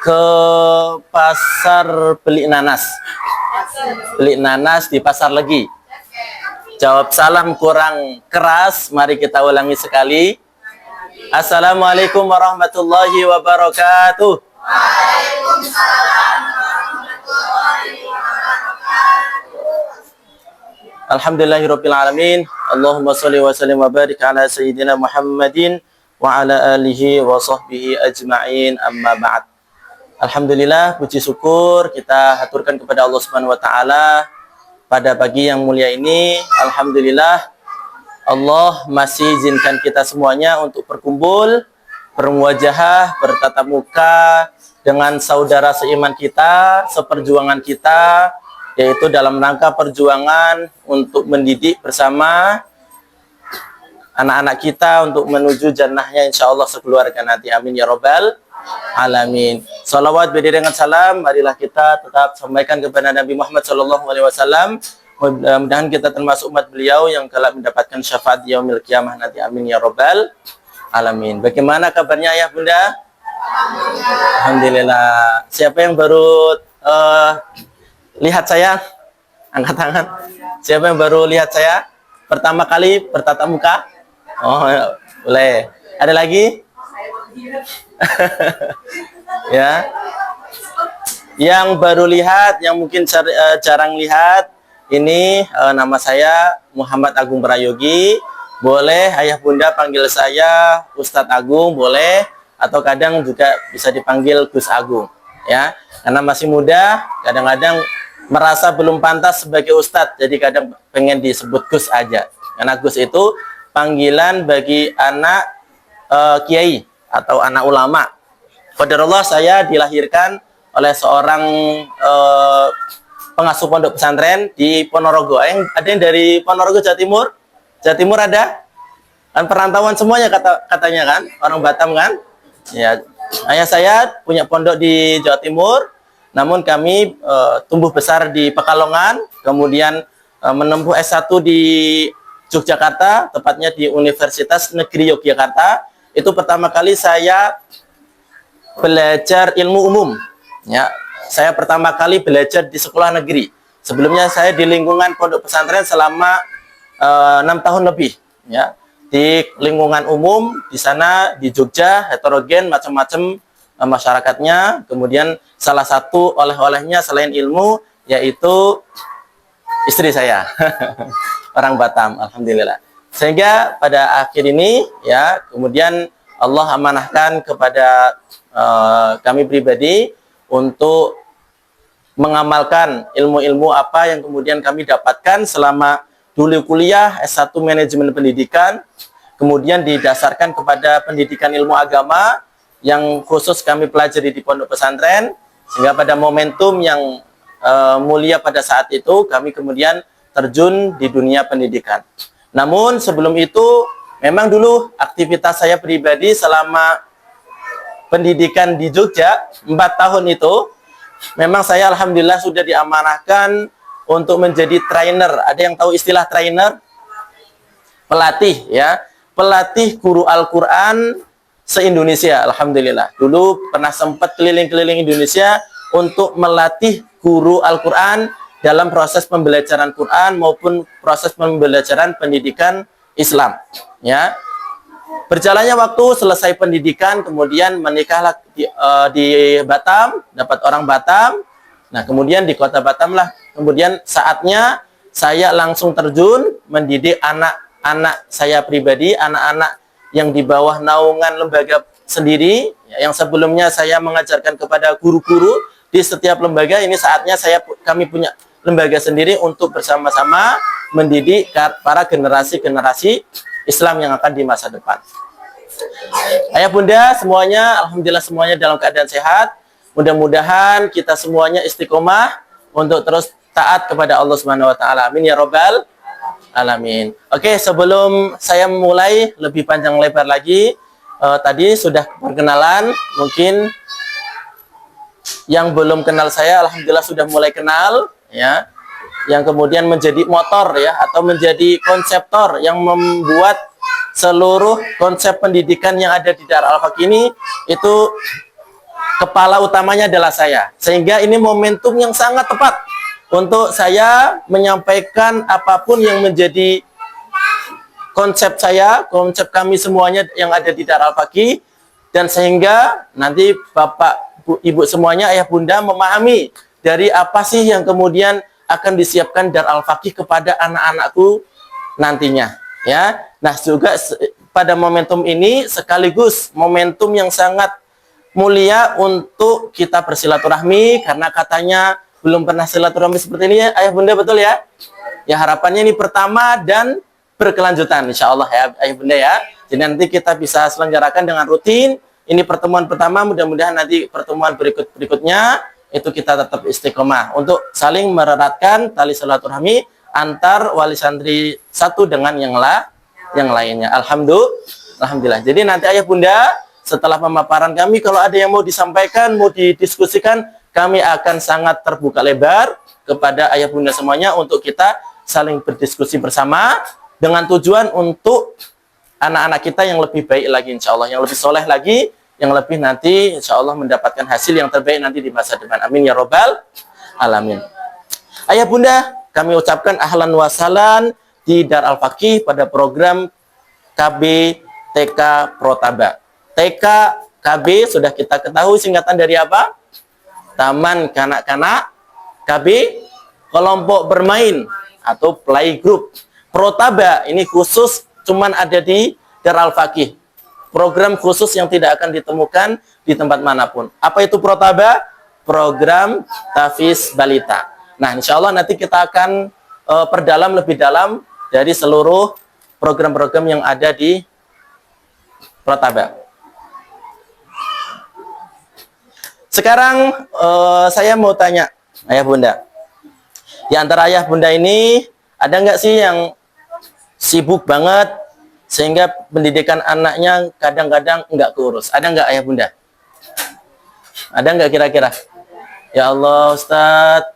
ke pasar beli nanas. Beli nanas di pasar Legi. Jawab salam kurang keras, mari kita ulangi sekali. Assalamualaikum warahmatullahi wabarakatuh. Waalaikumsalam warahmatullahi wabarakatuh. Alhamdulillahirabbil alamin. Allahumma shalli wa sallim wa barik ala sayyidina Muhammadin wa ala alihi wa sahbihi ajma'in, amma ba'd. Alhamdulillah, puji syukur kita haturkan kepada Allah Subhanahu wa taala pada pagi yang mulia ini. Alhamdulillah, Allah masih izinkan kita semuanya untuk berkumpul, bermuwajahah, bertatap muka dengan saudara seiman kita, seperjuangan kita, yaitu dalam rangka perjuangan untuk mendidik bersama anak-anak kita untuk menuju jannahnya insyaallah sekeluarga nanti. Amin ya rabbal alamin. Salawat berdiri dengan salam, marilah kita tetap sampaikan kepada Nabi Muhammad SAW. Mudah-mudahan kita termasuk umat beliau yang kelak mendapatkan syafaat yaumil qiyamah nanti. Amin ya rabbal alamin. Bagaimana kabarnya ayah bunda? Alhamdulillah. Siapa yang baru lihat saya? Angkat tangan. Siapa yang baru lihat saya? Pertama kali bertatap muka? Oh, boleh. Ada lagi? Ya. Yang baru lihat, yang mungkin jarang lihat, ini nama saya Muhammad Agung Prayogi. Boleh ayah bunda panggil saya Ustadz Agung, boleh, atau kadang juga bisa dipanggil Gus Agung, ya. Karena masih muda, kadang-kadang merasa belum pantas sebagai Ustadz, jadi kadang pengen disebut Gus aja. Karena Gus itu panggilan bagi anak kiai atau anak ulama. Qadarullah, saya dilahirkan oleh seorang pengasuh pondok pesantren di Ponorogo. Ada yang dari Ponorogo, Jawa Timur? Jawa Timur ada? Kan perantauan semuanya katanya kan? Orang Batam kan? Ya, ayah saya punya pondok di Jawa Timur, namun kami tumbuh besar di Pekalongan, kemudian menempuh S1 di Yogyakarta, tepatnya di Universitas Negeri Yogyakarta. Itu pertama kali saya belajar ilmu umum. Ya, saya pertama kali belajar di sekolah negeri. Sebelumnya saya di lingkungan pondok pesantren selama 6 tahun lebih. Ya, di lingkungan umum di sana di Jogja, heterogen, macam-macam masyarakatnya. Kemudian salah satu oleh-olehnya selain ilmu yaitu istri saya. Orang Batam, alhamdulillah. Sehingga pada akhir ini, ya, kemudian Allah amanahkan kepada kami pribadi untuk mengamalkan ilmu-ilmu apa yang kemudian kami dapatkan selama dulu kuliah S1 Manajemen Pendidikan, kemudian didasarkan kepada pendidikan ilmu agama yang khusus kami pelajari di pondok pesantren, sehingga pada momentum yang mulia pada saat itu kami kemudian terjun di dunia pendidikan. Namun sebelum itu memang dulu aktivitas saya pribadi selama pendidikan di Jogja 4 tahun itu memang saya alhamdulillah sudah diamanahkan untuk menjadi trainer. Ada yang tahu istilah trainer? Pelatih, ya. Pelatih guru Al-Qur'an se-Indonesia, alhamdulillah. Dulu pernah sempat keliling-keliling Indonesia untuk melatih guru Al-Qur'an dalam proses pembelajaran Quran maupun proses pembelajaran pendidikan Islam, ya. Berjalannya waktu, selesai pendidikan, kemudian menikahlah di Batam, dapat orang Batam. Nah, kemudian di kota Batam lah, kemudian saatnya saya langsung terjun mendidik anak-anak saya pribadi, anak-anak yang di bawah naungan lembaga sendiri, ya, yang sebelumnya saya mengajarkan kepada guru-guru di setiap lembaga. Ini saatnya kami punya lembaga sendiri untuk bersama-sama mendidik para generasi-generasi Islam yang akan di masa depan. Ayah bunda semuanya, alhamdulillah semuanya dalam keadaan sehat. Mudah-mudahan kita semuanya istiqomah untuk terus taat kepada Allah Subhanahu wa taala. Amin ya rabbal alamin. Oke, sebelum saya mulai lebih panjang lebar lagi, tadi sudah perkenalan, mungkin yang belum kenal saya alhamdulillah sudah mulai kenal, ya. Yang kemudian menjadi motor, ya, atau menjadi konseptor yang membuat seluruh konsep pendidikan yang ada di Darul Al-Haq ini itu kepala utamanya adalah saya. Sehingga ini momentum yang sangat tepat untuk saya menyampaikan apapun yang menjadi konsep saya, konsep kami semuanya yang ada di Dar Al-Faqih, dan sehingga nanti Bapak, Ibu semuanya, Ayah Bunda memahami dari apa sih yang kemudian akan disiapkan Dar Al-Faqih kepada anak-anakku nantinya. Ya, nah juga pada momentum ini sekaligus momentum yang sangat mulia untuk kita bersilaturahmi, karena katanya belum pernah silaturahmi seperti ini ya, Ayah Bunda, betul ya? Ya, harapannya ini pertama dan berkelanjutan insya Allah ya Ayah Bunda ya. Jadi nanti kita bisa selenggarakan dengan rutin. Ini pertemuan pertama, mudah-mudahan nanti pertemuan berikutnya itu kita tetap istiqomah untuk saling mereratkan tali silaturahmi antar wali santri satu dengan yang lainnya. Alhamdulillah. Jadi nanti Ayah Bunda setelah pemaparan kami, kalau ada yang mau disampaikan, mau didiskusikan, kami akan sangat terbuka lebar kepada Ayah Bunda semuanya untuk kita saling berdiskusi bersama dengan tujuan untuk anak-anak kita yang lebih baik lagi insya Allah, yang lebih soleh lagi, yang lebih nanti insya Allah mendapatkan hasil yang terbaik nanti di masa depan. Amin ya robbal alamin. Ayah Bunda, kami ucapkan ahlan wa sahlan di Dar Al-Faqih pada program KB TK Protaba. TK KB sudah kita ketahui singkatan dari apa? Taman Kanak-Kanak, KB kelompok bermain atau playgroup. Protaba ini khusus cuman ada di Dar Al-Faqih. Program khusus yang tidak akan ditemukan di tempat manapun. Apa itu Protaba? Program Tafiz Balita. Nah, insya Allah nanti kita akan perdalam lebih dalam dari seluruh program-program yang ada di Protaba. Sekarang saya mau tanya Ayah Bunda. Di antara Ayah Bunda ini ada nggak sih yang sibuk banget sehingga pendidikan anaknya kadang-kadang nggak keurus? Ada nggak Ayah Bunda? Ada nggak kira-kira? Ya Allah Ustadz,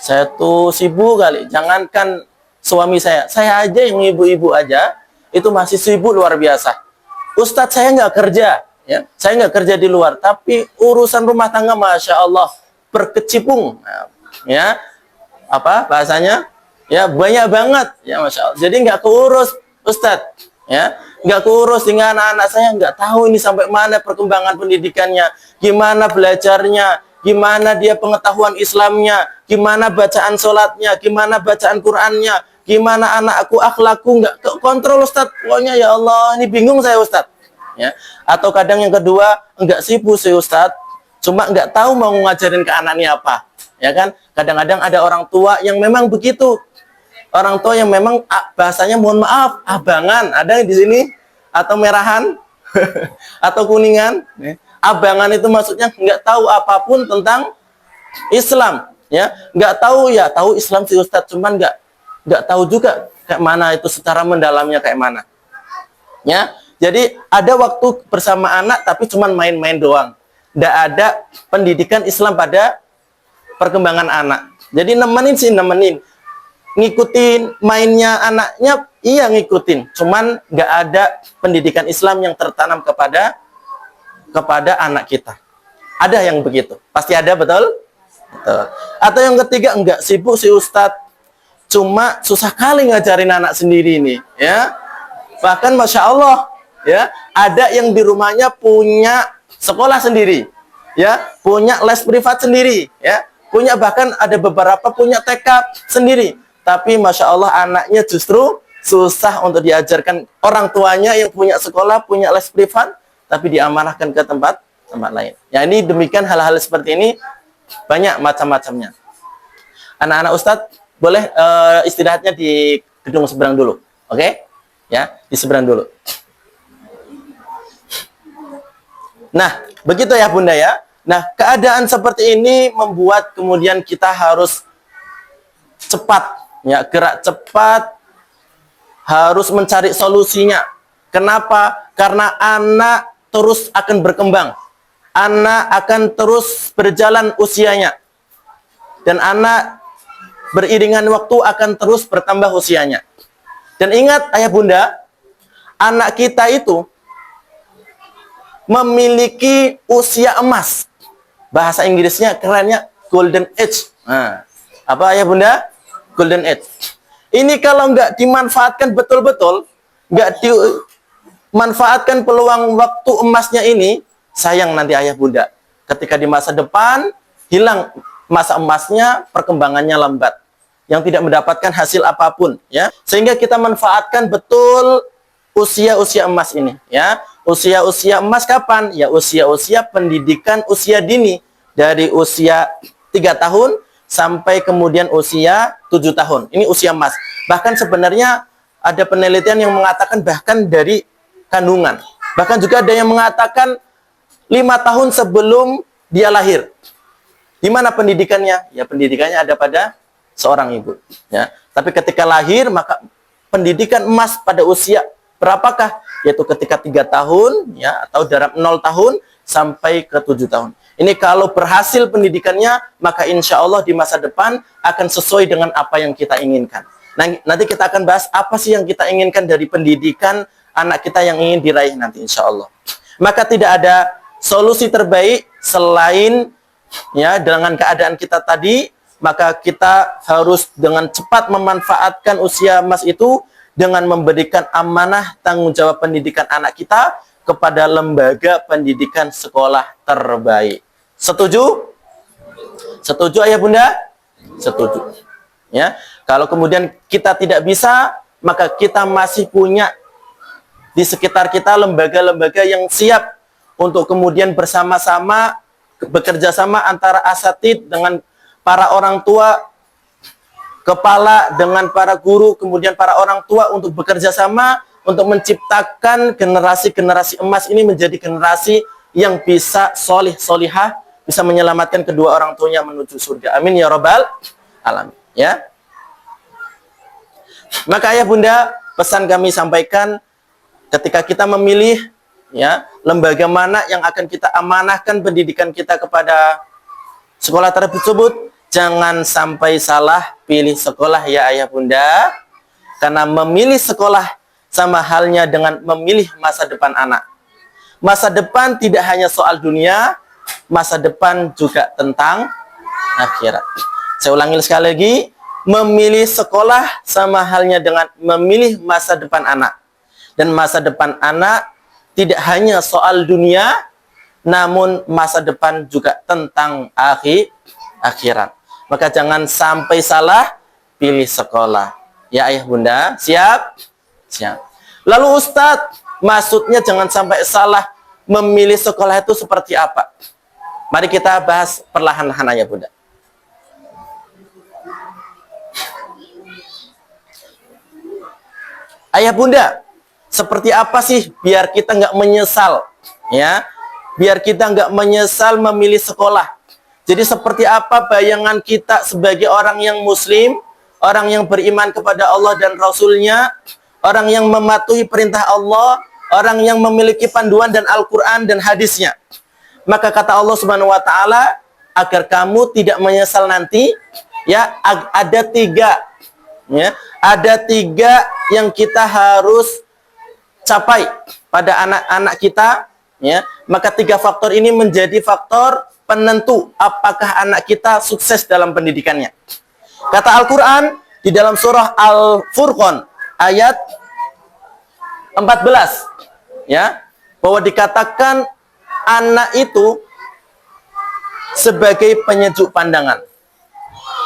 saya tuh sibuk kali. Jangankan suami saya aja yang ibu-ibu aja itu masih sibuk luar biasa. Ustadz saya nggak kerja, ya, saya nggak kerja di luar, tapi urusan rumah tangga masya Allah berkecimpung, ya apa bahasanya? Ya banyak banget, ya masya Allah. Jadi nggak keurus Ustadz, ya nggak keurus dengan anak-anak saya, nggak tahu ini sampai mana perkembangan pendidikannya, gimana belajarnya, gimana dia pengetahuan Islamnya, gimana bacaan sholatnya, gimana bacaan Qurannya, gimana anakku akhlakku, nggak kontrol Ustadz. Pokoknya ya Allah ini bingung saya Ustadz, ya. Atau kadang yang kedua nggak sibuk sih Ustadz, cuma nggak tahu mau ngajarin ke anaknya apa, ya kan? Kadang-kadang ada orang tua yang memang begitu. Orang tua yang memang bahasanya mohon maaf, abangan, ada di sini atau merahan atau kuningan. Abangan itu maksudnya nggak tahu apapun tentang Islam, ya nggak tahu ya tahu Islam sih Ustadz, cuman nggak tahu juga kayak mana itu secara mendalamnya kayak mana. Ya, jadi ada waktu bersama anak tapi cuman main-main doang, nggak ada pendidikan Islam pada perkembangan anak. Jadi nemenin. Ngikutin mainnya anaknya, iya ngikutin, cuman nggak ada pendidikan Islam yang tertanam kepada anak kita. Ada yang begitu, pasti ada, betul? Betul. Atau yang ketiga, enggak sibuk si Ustadz, cuma susah kali ngajarin anak sendiri ini, ya. Bahkan masya Allah, ya ada yang di rumahnya punya sekolah sendiri, ya punya les privat sendiri, ya punya bahkan ada beberapa punya TK sendiri. Tapi masya Allah anaknya justru susah untuk diajarkan, orang tuanya yang punya sekolah, punya les privat, tapi diamanahkan ke tempat lain. Ya ini demikian hal-hal seperti ini banyak macam-macamnya. Anak-anak Ustadz boleh istirahatnya di gedung seberang dulu, oke? Ya di seberang dulu. Nah begitu ya Bunda ya. Nah keadaan seperti ini membuat kemudian kita harus cepat. Ya, gerak cepat, harus mencari solusinya. Kenapa? Karena anak terus akan berkembang. Anak akan terus berjalan usianya. Dan anak beriringan waktu akan terus bertambah usianya. Dan ingat Ayah Bunda, anak kita itu memiliki usia emas. Bahasa Inggrisnya kerennya golden age. Nah, apa ayah bunda? Golden age. Ini kalau nggak dimanfaatkan betul-betul, nggak dimanfaatkan peluang waktu emasnya ini, sayang nanti ayah bunda. Ketika di masa depan, hilang masa emasnya, perkembangannya lambat. Yang tidak mendapatkan hasil apapun, ya. Sehingga kita manfaatkan betul usia-usia emas ini, ya. Usia-usia emas kapan? Ya usia-usia pendidikan usia dini, dari usia 3 tahun sampai kemudian usia 7 tahun. Ini usia emas. Bahkan sebenarnya ada penelitian yang mengatakan bahkan dari kandungan. Bahkan juga ada yang mengatakan 5 tahun sebelum dia lahir. Di mana pendidikannya? Ya pendidikannya ada pada seorang ibu, ya. Tapi ketika lahir, maka pendidikan emas pada usia berapakah? Yaitu ketika 3 tahun, ya, atau dari 0 tahun sampai ke 7 tahun. Ini kalau berhasil pendidikannya, maka insya Allah di masa depan akan sesuai dengan apa yang kita inginkan. Nah, nanti kita akan bahas apa sih yang kita inginkan dari pendidikan anak kita yang ingin diraih nanti insya Allah. Maka tidak ada solusi terbaik selain, ya, dengan keadaan kita tadi, maka kita harus dengan cepat memanfaatkan usia emas itu dengan memberikan amanah tanggung jawab pendidikan anak kita kepada lembaga pendidikan sekolah terbaik. Setuju? Setuju ayah bunda? Setuju. Ya, kalau kemudian kita tidak bisa, maka kita masih punya di sekitar kita lembaga-lembaga yang siap untuk kemudian bersama-sama bekerja sama antara asatid dengan para orang tua, kepala dengan para guru, kemudian para orang tua untuk bekerja sama untuk menciptakan generasi-generasi emas ini menjadi generasi yang bisa solih solihah, bisa menyelamatkan kedua orang tuanya menuju surga. Amin ya robbal alamin. Ya. Maka ayah bunda, pesan kami sampaikan ketika kita memilih, ya, lembaga mana yang akan kita amanahkan pendidikan kita kepada sekolah tersebut, jangan sampai salah pilih sekolah ya ayah bunda. Karena memilih sekolah sama halnya dengan memilih masa depan anak. Masa depan tidak hanya soal dunia, masa depan juga tentang akhirat. Saya ulangi sekali lagi, memilih sekolah sama halnya dengan memilih masa depan anak. Dan masa depan anak tidak hanya soal dunia, namun masa depan juga tentang akhirat. Maka jangan sampai salah pilih sekolah. Ya ayah bunda, siap? Siap. Lalu Ustadz, maksudnya jangan sampai salah memilih sekolah itu seperti apa? Mari kita bahas perlahan-lahan ayah bunda. Ayah bunda, seperti apa sih biar kita nggak menyesal? Ya, biar kita nggak menyesal memilih sekolah. Jadi seperti apa bayangan kita sebagai orang yang muslim, orang yang beriman kepada Allah dan Rasul-Nya, orang yang mematuhi perintah Allah, orang yang memiliki panduan dan Al-Quran dan hadisnya. Maka kata Allah Subhanahu wa Ta'ala, agar kamu tidak menyesal nanti, ya, ada 3, ya, ada 3 yang kita harus capai pada anak-anak kita, ya. Maka 3 faktor ini menjadi faktor penentu apakah anak kita sukses dalam pendidikannya. Kata Al-Quran di dalam surah Al-Furqan ayat 14, ya, bahwa dikatakan anak itu sebagai penyejuk pandangan.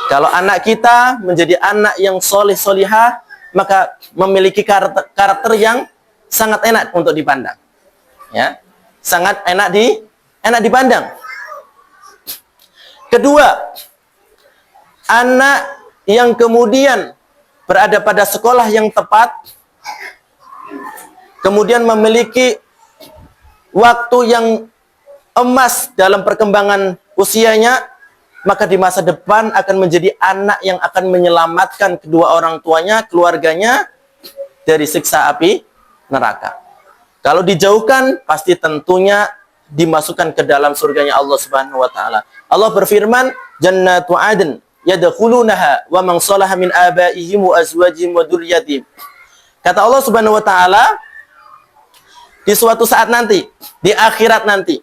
Kalau anak kita menjadi anak yang soleh solihah, maka memiliki karakter yang sangat enak untuk dipandang, ya, sangat enak dipandang. Kedua, anak yang kemudian berada pada sekolah yang tepat, kemudian memiliki waktu yang emas dalam perkembangan usianya, maka di masa depan akan menjadi anak yang akan menyelamatkan kedua orang tuanya, keluarganya dari siksa api neraka. Kalau dijauhkan, pasti tentunya dimasukkan ke dalam surganya Allah Subhanahu wa Ta'ala. Allah berfirman, Jannatu adn yadkhulunaha wa man salaha min abaihim wa azwajihim wa dzurriyyatihim. Kata Allah Subhanahu wa Ta'ala, di suatu saat nanti, di akhirat nanti,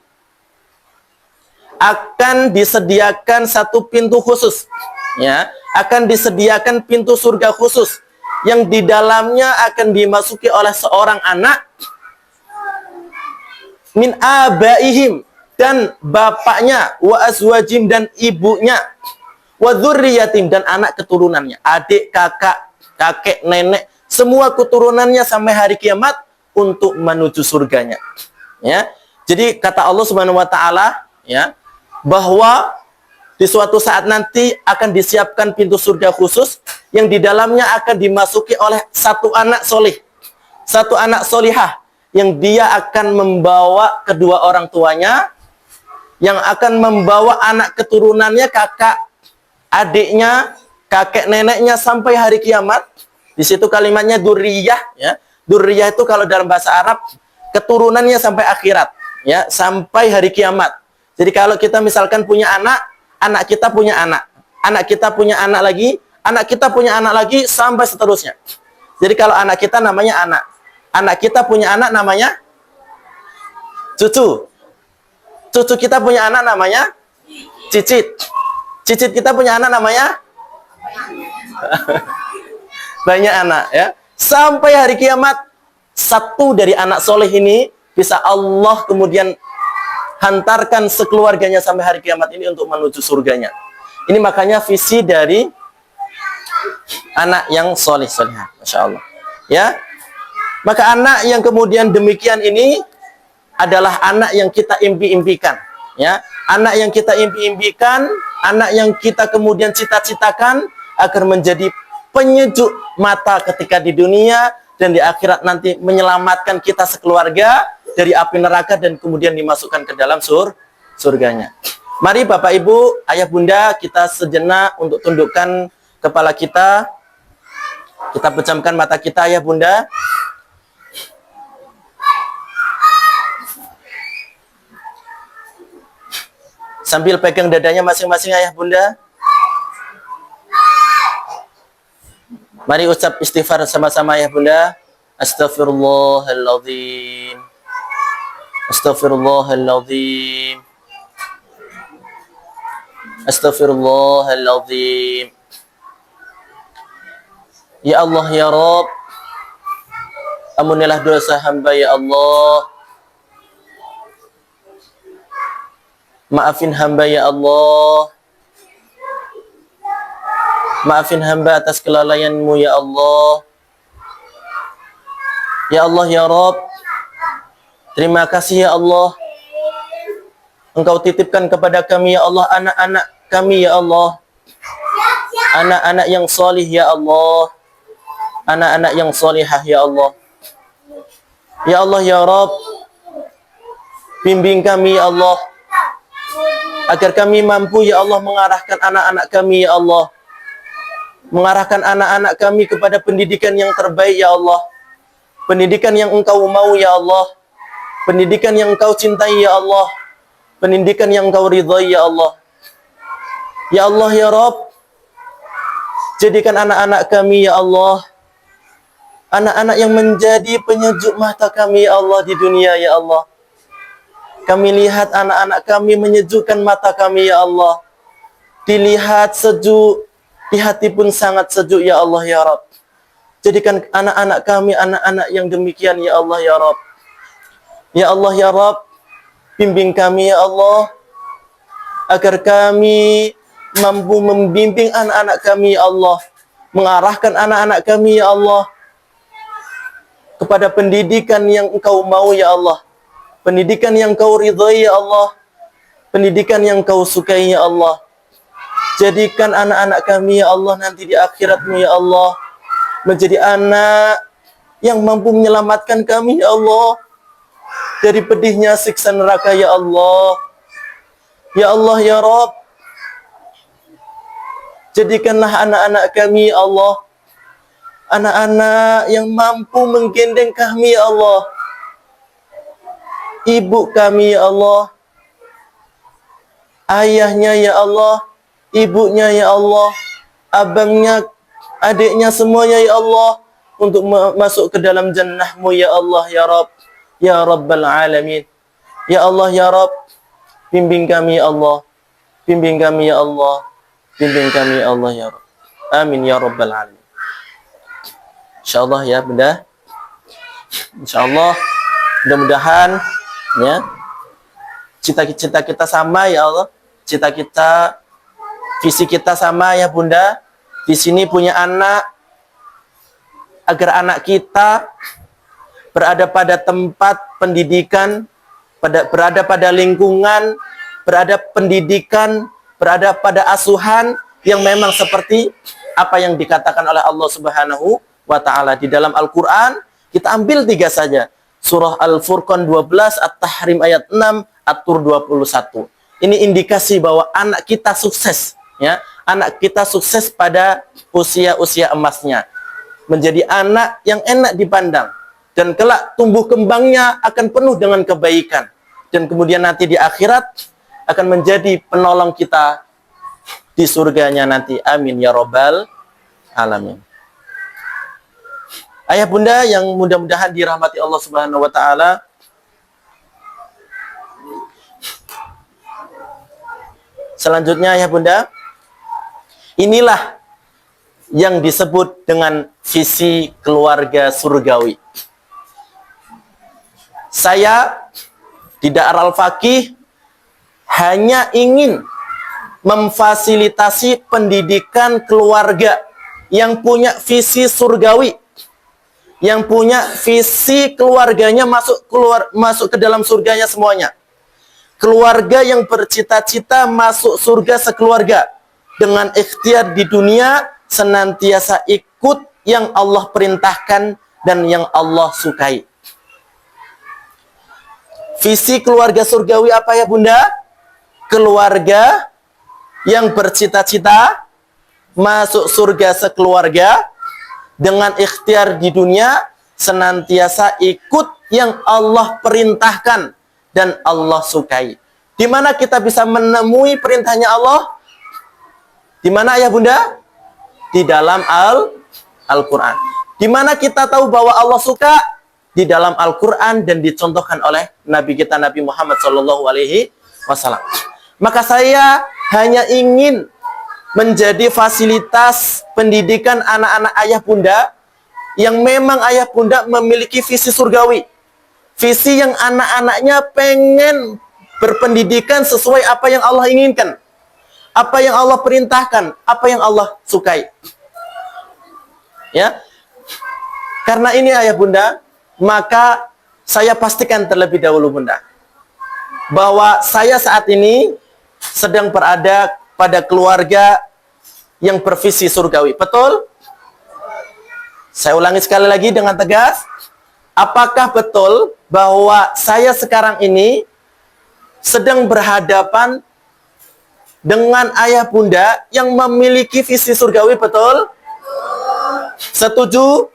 akan disediakan satu pintu khusus, ya, akan disediakan pintu surga khusus yang di dalamnya akan dimasuki oleh seorang anak min abaihim, dan bapaknya, wa azwajim, dan ibunya, wa dzurriyyatim, dan anak keturunannya, adik, kakak, kakek, nenek, semua keturunannya sampai hari kiamat untuk menuju surganya. Ya. Jadi kata Allah Subhanahu wa taala, ya, bahwa di suatu saat nanti akan disiapkan pintu surga khusus yang di dalamnya akan dimasuki oleh satu anak soleh, satu anak solihah, yang dia akan membawa kedua orang tuanya, yang akan membawa anak keturunannya, kakak, adiknya, kakek neneknya sampai hari kiamat. Di situ kalimatnya durriyah, ya. Durriyah itu kalau dalam bahasa Arab keturunannya sampai akhirat, ya, sampai hari kiamat. Jadi kalau kita misalkan punya anak, anak kita punya anak, anak kita punya anak lagi, anak kita punya anak lagi, sampai seterusnya. Jadi kalau anak kita namanya anak, anak kita punya anak namanya cucu, cucu kita punya anak namanya cicit, cicit kita punya anak namanya banyak anak, ya. Sampai hari kiamat, satu dari anak soleh ini bisa Allah kemudian hantarkan sekeluarganya sampai hari kiamat ini untuk menuju surganya. Ini makanya visi dari anak yang soleh-solehah, Masya Allah, ya. Maka anak yang kemudian demikian ini adalah anak yang kita impi-impikan, ya. Anak yang kita impi-impikan, anak yang kita kemudian cita-citakan agar menjadi penyejuk mata ketika di dunia dan di akhirat nanti menyelamatkan kita sekeluarga dari api neraka dan kemudian dimasukkan ke dalam surganya. Mari Bapak Ibu, Ayah Bunda, kita sejenak untuk tundukkan kepala kita. Kita pejamkan mata kita, Ayah Bunda. Sambil pegang dadanya masing-masing, Ayah Bunda. Mari ucap istighfar sama-sama, Ayah Bunda. Astaghfirullahaladzim. Astaghfirullahaladzim. Astaghfirullahaladzim. Ya Allah, ya Rabb, ampunilah dosa hamba, ya Allah. Maafin hamba, ya Allah. Maafin hamba atas kelalaianmu, ya Allah. Ya Allah, ya Rabb, terima kasih, ya Allah. Engkau titipkan kepada kami, ya Allah, anak-anak kami, ya Allah. Anak-anak yang solih, ya Allah. Anak-anak yang solihah, ya Allah. Ya Allah, ya Rabb, bimbing kami, ya Allah, agar kami mampu, ya Allah, mengarahkan anak-anak kami, ya Allah. Mengarahkan anak-anak kami kepada pendidikan yang terbaik, ya Allah. Pendidikan yang Engkau mau, ya Allah. Pendidikan yang Engkau cintai, ya Allah. Pendidikan yang Engkau ridhai, ya Allah. Ya Allah, ya Rabb, jadikan anak-anak kami, ya Allah, anak-anak yang menjadi penyejuk mata kami, ya Allah, di dunia, ya Allah. Kami lihat anak-anak kami menyejukkan mata kami, ya Allah. Dilihat sejuk, di hati pun sangat sejuk, ya Allah, ya Rabb. Jadikan anak-anak kami anak-anak yang demikian, ya Allah, ya Rabb. Ya Allah, ya Rabb, bimbing kami, ya Allah, agar kami mampu membimbing anak-anak kami, ya Allah. Mengarahkan anak-anak kami, ya Allah, kepada pendidikan yang Engkau mau, ya Allah. Pendidikan yang Kau ridhai, ya Allah. Pendidikan yang Kau sukai, ya Allah. Jadikan anak-anak kami, ya Allah, nanti di akhirat-Mu, ya Allah, menjadi anak yang mampu menyelamatkan kami, ya Allah, dari pedihnya siksa neraka, ya Allah. Ya Allah, ya Rabb, jadikanlah anak-anak kami, ya Allah, anak-anak yang mampu menggendeng kami, ya Allah. Ibu kami, ya Allah. Ayahnya, ya Allah. Ibunya, ya Allah. Abangnya, adiknya, semuanya, ya Allah. Untuk masuk ke dalam jannah-Mu, ya Allah, ya Rabb. Ya Rabbal Alamin. Ya Allah, ya Rabb, Bimbing kami ya Allah. Bimbing kami ya Allah. Bimbing kami ya Allah ya Rabb. Amin ya Rabbal Alamin. Insyaallah ya Bunda. Insyaallah mudah-mudahan ya cita-cita kita sama ya Allah. Cita kita, visi kita sama ya Bunda. Di sini punya anak, agar anak kita berada pada tempat pendidikan, berada pada lingkungan, berada pendidikan, berada pada asuhan yang memang seperti apa yang dikatakan oleh Allah Subhanahu wa Ta'ala di dalam Al-Quran. Kita ambil 3 saja. Surah Al-Furqan 12, At-Tahrim ayat 6, At-Tur 21. Ini indikasi bahwa anak kita sukses, ya. Anak kita sukses pada usia-usia emasnya. Menjadi anak yang enak dipandang. Dan kelak tumbuh kembangnya akan penuh dengan kebaikan. Dan kemudian nanti di akhirat akan menjadi penolong kita di surganya nanti. Amin ya Rabbal Alamin. Ayah Bunda yang mudah-mudahan dirahmati Allah Subhanahu wa Ta'ala, selanjutnya ya Bunda, inilah yang disebut dengan visi keluarga surgawi. Saya di Darul Faqih hanya ingin memfasilitasi pendidikan keluarga yang punya visi surgawi, yang punya visi keluarganya masuk ke dalam surganya semuanya. Keluarga yang bercita-cita masuk surga sekeluarga, dengan ikhtiar di dunia senantiasa ikut yang Allah perintahkan dan yang Allah sukai. Visi keluarga surgawi apa ya Bunda? Keluarga yang bercita-cita masuk surga sekeluarga, dengan ikhtiar di dunia senantiasa ikut yang Allah perintahkan dan Allah sukai. Di mana kita bisa menemui perintahnya Allah? Di mana ya Bunda? Di dalam Al-Quran. Di mana kita tahu bahwa Allah suka? Di dalam Al-Quran dan dicontohkan oleh Nabi kita Nabi Muhammad SAW. Maka saya hanya ingin menjadi fasilitas pendidikan anak-anak ayah bunda yang memang ayah bunda memiliki visi surgawi. Visi yang anak-anaknya pengen berpendidikan sesuai apa yang Allah inginkan, apa yang Allah perintahkan, apa yang Allah sukai. Ya, karena ini ayah bunda, maka saya pastikan terlebih dahulu bunda, bahwa saya saat ini sedang berada pada keluarga yang bervisi surgawi. Betul? Saya ulangi sekali lagi dengan tegas. Apakah betul bahwa saya sekarang ini sedang berhadapan dengan ayah bunda yang memiliki visi surgawi? Betul? Setuju?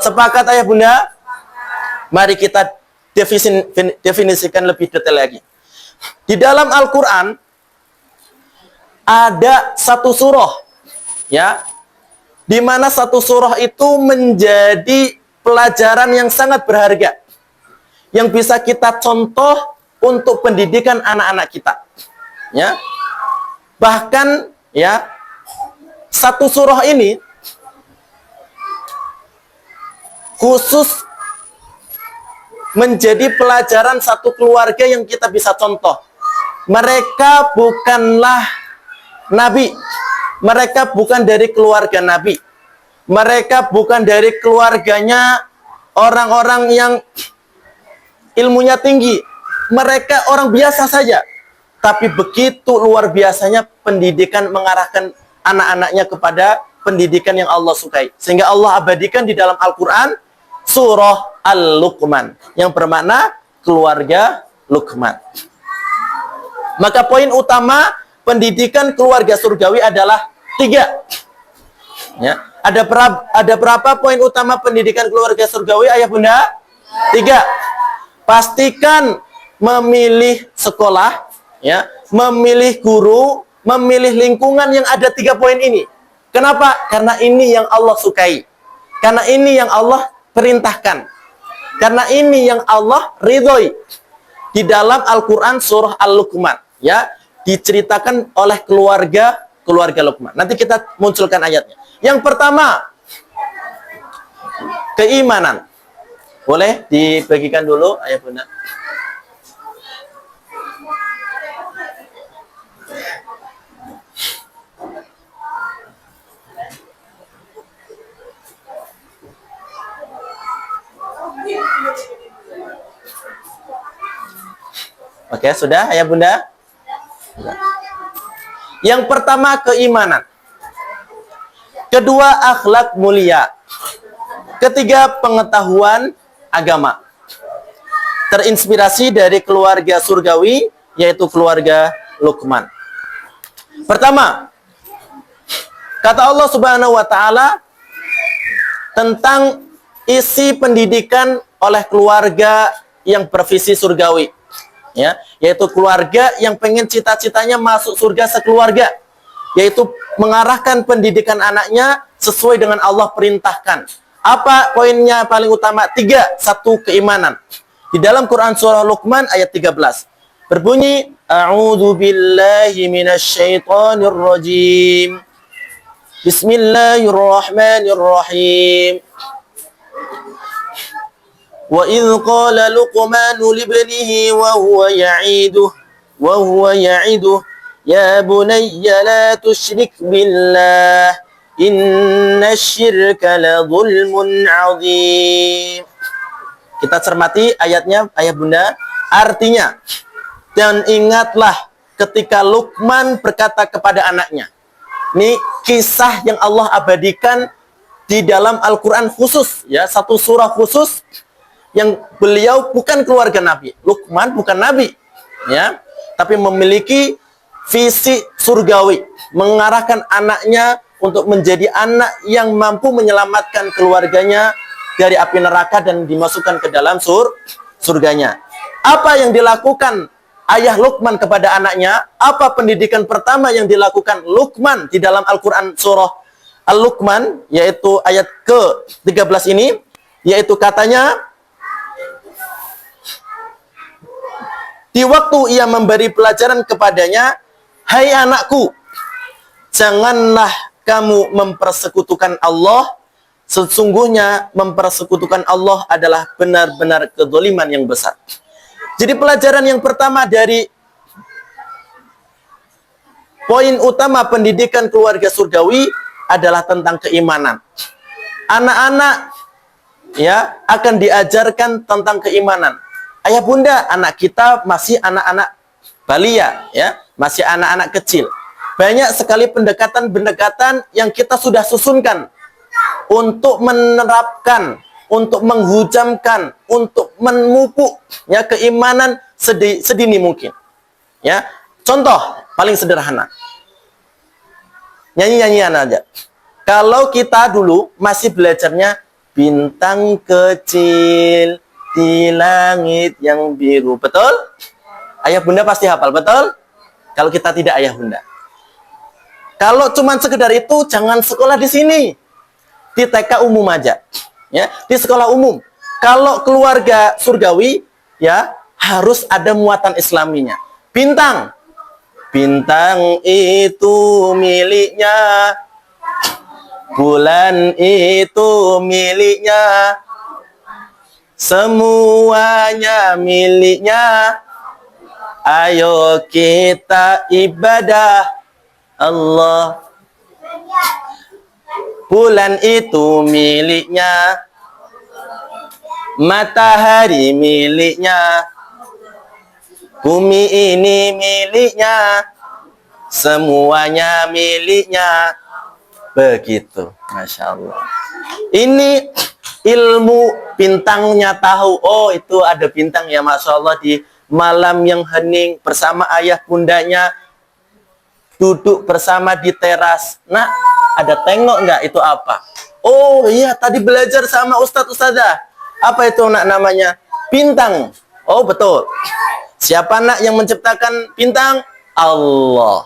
Sepakat ayah bunda? Mari kita definisikan lebih detail lagi. Di dalam Al-Quran ada satu surah, ya, di mana satu surah itu menjadi pelajaran yang sangat berharga, yang bisa kita contoh untuk pendidikan anak-anak kita. Ya, bahkan ya, satu surah ini khusus menjadi pelajaran satu keluarga yang kita bisa contoh. Mereka bukanlah Nabi, mereka bukan dari keluarga Nabi, mereka bukan dari keluarganya orang-orang yang ilmunya tinggi, mereka orang biasa saja. Tapi begitu luar biasanya pendidikan mengarahkan anak-anaknya kepada pendidikan yang Allah sukai, sehingga Allah abadikan di dalam Al-Quran surah Al-Luqman yang bermakna keluarga Luqman. Maka poin utama pendidikan keluarga surgawi adalah 3. Ya, ada berapa poin utama pendidikan keluarga surgawi ayah bunda? 3. Pastikan memilih sekolah, ya, memilih guru, memilih lingkungan yang ada 3 poin ini. Kenapa? Karena ini yang Allah sukai, karena ini yang Allah perintahkan, karena ini yang Allah ridhoi. di dalam Al-Quran surah Al-Luqman, ya, diceritakan oleh keluarga Luqman. Nanti kita munculkan ayatnya. Yang pertama, keimanan. Boleh dibagikan dulu, ayah bunda. Oke, sudah ayah bunda? Yang pertama keimanan. Kedua akhlak mulia. Ketiga pengetahuan agama. Terinspirasi dari keluarga surgawi, yaitu keluarga Luqman. Pertama, kata Allah Subhanahu wa taala tentang isi pendidikan oleh keluarga yang bervisi surgawi. Ya, yaitu keluarga yang pengen cita-citanya masuk surga sekeluarga, yaitu mengarahkan pendidikan anaknya sesuai dengan Allah perintahkan. Apa poinnya paling utama? 3. 1. Keimanan. Di dalam Quran surah Luqman ayat 13 berbunyi, A'udzu billahi minasyaitonir rajim. Bismillahirrahmanirrahim. Wa idh qala Luqmanu libnihi wa huwa ya'iduhu ya bunayya la tusyrik billah inna syirka la zulmun 'adzim. Kita cermati ayatnya, ayah bunda. Artinya, dan ingatlah ketika Luqman berkata kepada anaknya. Ini kisah yang Allah abadikan di dalam Al-Quran khusus, ya, satu surah khusus yang beliau bukan keluarga Nabi. Luqman bukan Nabi, ya, tapi memiliki visi surgawi, mengarahkan anaknya untuk menjadi anak yang mampu menyelamatkan keluarganya dari api neraka dan dimasukkan ke dalam surganya. Apa yang dilakukan ayah Luqman kepada anaknya? Apa pendidikan pertama yang dilakukan Luqman di dalam Al-Quran surah Al-Luqman, yaitu ayat ke-13 ini, yaitu katanya, di waktu ia memberi pelajaran kepadanya, hai anakku, janganlah kamu mempersekutukan Allah. Sesungguhnya mempersekutukan Allah adalah benar-benar kedzaliman yang besar. Jadi pelajaran yang pertama dari poin utama pendidikan keluarga surgawi adalah tentang keimanan. Anak-anak, ya, akan diajarkan tentang keimanan. Ayah bunda, anak kita masih anak-anak balia, ya, masih anak-anak kecil. Banyak sekali pendekatan-pendekatan yang kita sudah susunkan untuk menerapkan, untuk menghujamkan, untuk memupuk, ya, keimanan sedini mungkin. Ya, contoh paling sederhana, nyanyi-nyanyian aja. Kalau kita dulu masih belajarnya bintang kecil di langit yang biru, betul? Ayah bunda pasti hafal, betul? Kalau kita tidak ayah bunda. Kalau cuma sekedar itu, jangan sekolah di sini. Di TK umum aja, ya, di sekolah umum. Kalau keluarga surgawi, ya, harus ada muatan islaminya. Bintang, bintang itu miliknya, bulan itu miliknya, semuanya miliknya. Ayo kita ibadah Allah. Bulan itu miliknya, matahari miliknya, bumi ini miliknya, semuanya miliknya. Begitu, Masya Allah. Ini ilmu bintangnya tahu. Oh, itu ada bintang, ya, Masya Allah, di malam yang hening bersama ayah bundanya, duduk bersama di teras. Nah, ada tengok nggak itu apa? Oh iya, tadi belajar sama Ustadz Ustadzah. Apa itu nak namanya? Bintang. Oh betul. Siapa nak yang menciptakan bintang? Allah.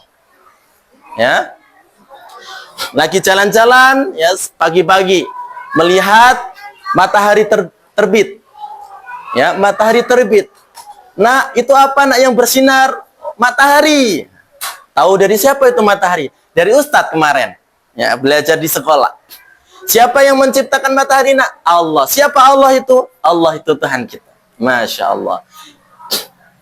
Ya. Lagi jalan-jalan, ya, pagi-pagi melihat matahari terbit. Ya, matahari terbit. Nak, itu apa nak yang bersinar? Matahari. Tahu dari siapa itu matahari? Dari Ustadz kemarin. Ya, belajar di sekolah. Siapa yang menciptakan matahari, nak? Allah. Siapa Allah itu? Allah itu Tuhan kita. Masya Allah.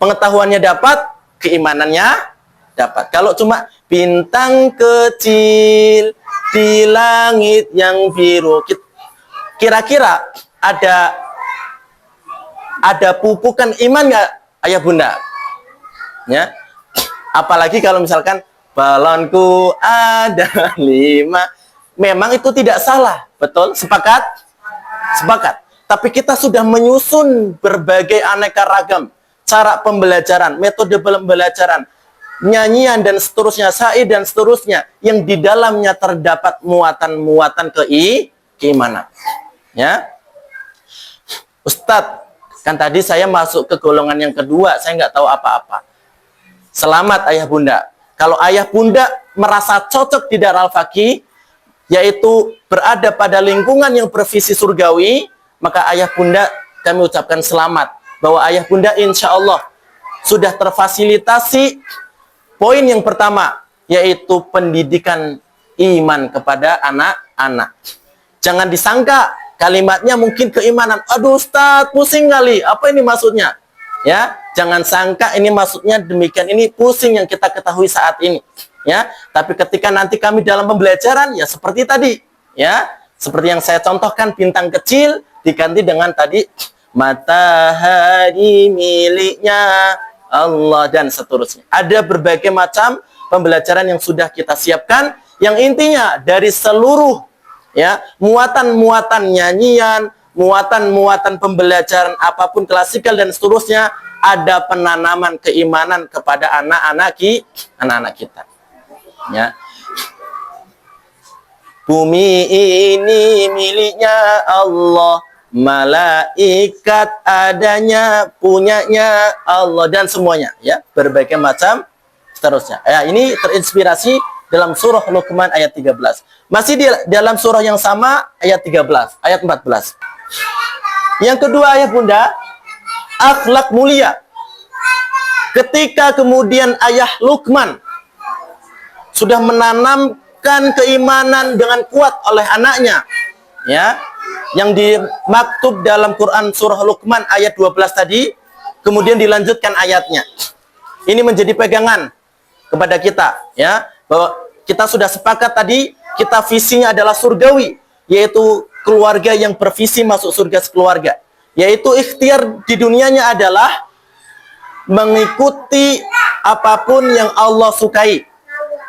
Pengetahuannya dapat, keimanannya dapat. Kalau cuma bintang kecil di langit yang biru, kira-kira ada pupukan iman nggak, ayah bunda? Ya, apalagi kalau misalkan balonku ada 5, memang itu tidak salah, betul? Sepakat? Sepakat. Tapi kita sudah menyusun berbagai aneka ragam cara pembelajaran, metode pembelajaran, nyanyian dan seterusnya, syair dan seterusnya, yang di dalamnya terdapat muatan-muatan keimanan. Ya, Ustadz, kan tadi saya masuk ke golongan yang kedua, saya nggak tahu apa-apa. Selamat ayah bunda. Kalau ayah bunda merasa cocok di Darul Faqih, yaitu berada pada lingkungan yang bervisi surgawi, maka ayah bunda kami ucapkan selamat. Bahwa ayah bunda insya Allah sudah terfasilitasi poin yang pertama, yaitu pendidikan iman kepada anak-anak. Jangan disangka kalimatnya mungkin keimanan. Aduh Ustadz, pusing kali. Apa ini maksudnya? Ya, jangan sangka ini maksudnya demikian. Ini pusing yang kita ketahui saat ini. Ya, tapi ketika nanti kami dalam pembelajaran, ya seperti tadi. Ya, seperti yang saya contohkan, bintang kecil diganti dengan tadi matahari miliknya Allah dan seterusnya. Ada berbagai macam pembelajaran yang sudah kita siapkan, yang intinya dari seluruh ya muatan-muatan nyanyian, muatan-muatan pembelajaran apapun klasikal dan seterusnya, ada penanaman keimanan kepada anak-anak kita. Ya. Bumi ini miliknya Allah, malaikat adanya punyanya Allah dan semuanya, ya, berbagai macam seterusnya. Ya, ini terinspirasi dalam surah Luqman ayat 13. Masih di dalam surah yang sama ayat 13, ayat 14. Yang kedua ayah bunda, akhlak mulia. Ketika kemudian ayah Luqman sudah menanamkan keimanan dengan kuat oleh anaknya, ya, yang dimaktub dalam Quran surah Luqman ayat 12 tadi, kemudian dilanjutkan ayatnya. Ini menjadi pegangan kepada kita, ya, bahwa kita sudah sepakat tadi, kita visinya adalah surgawi, yaitu keluarga yang bervisi masuk surga sekeluarga, yaitu ikhtiar di dunianya adalah mengikuti apapun yang Allah sukai,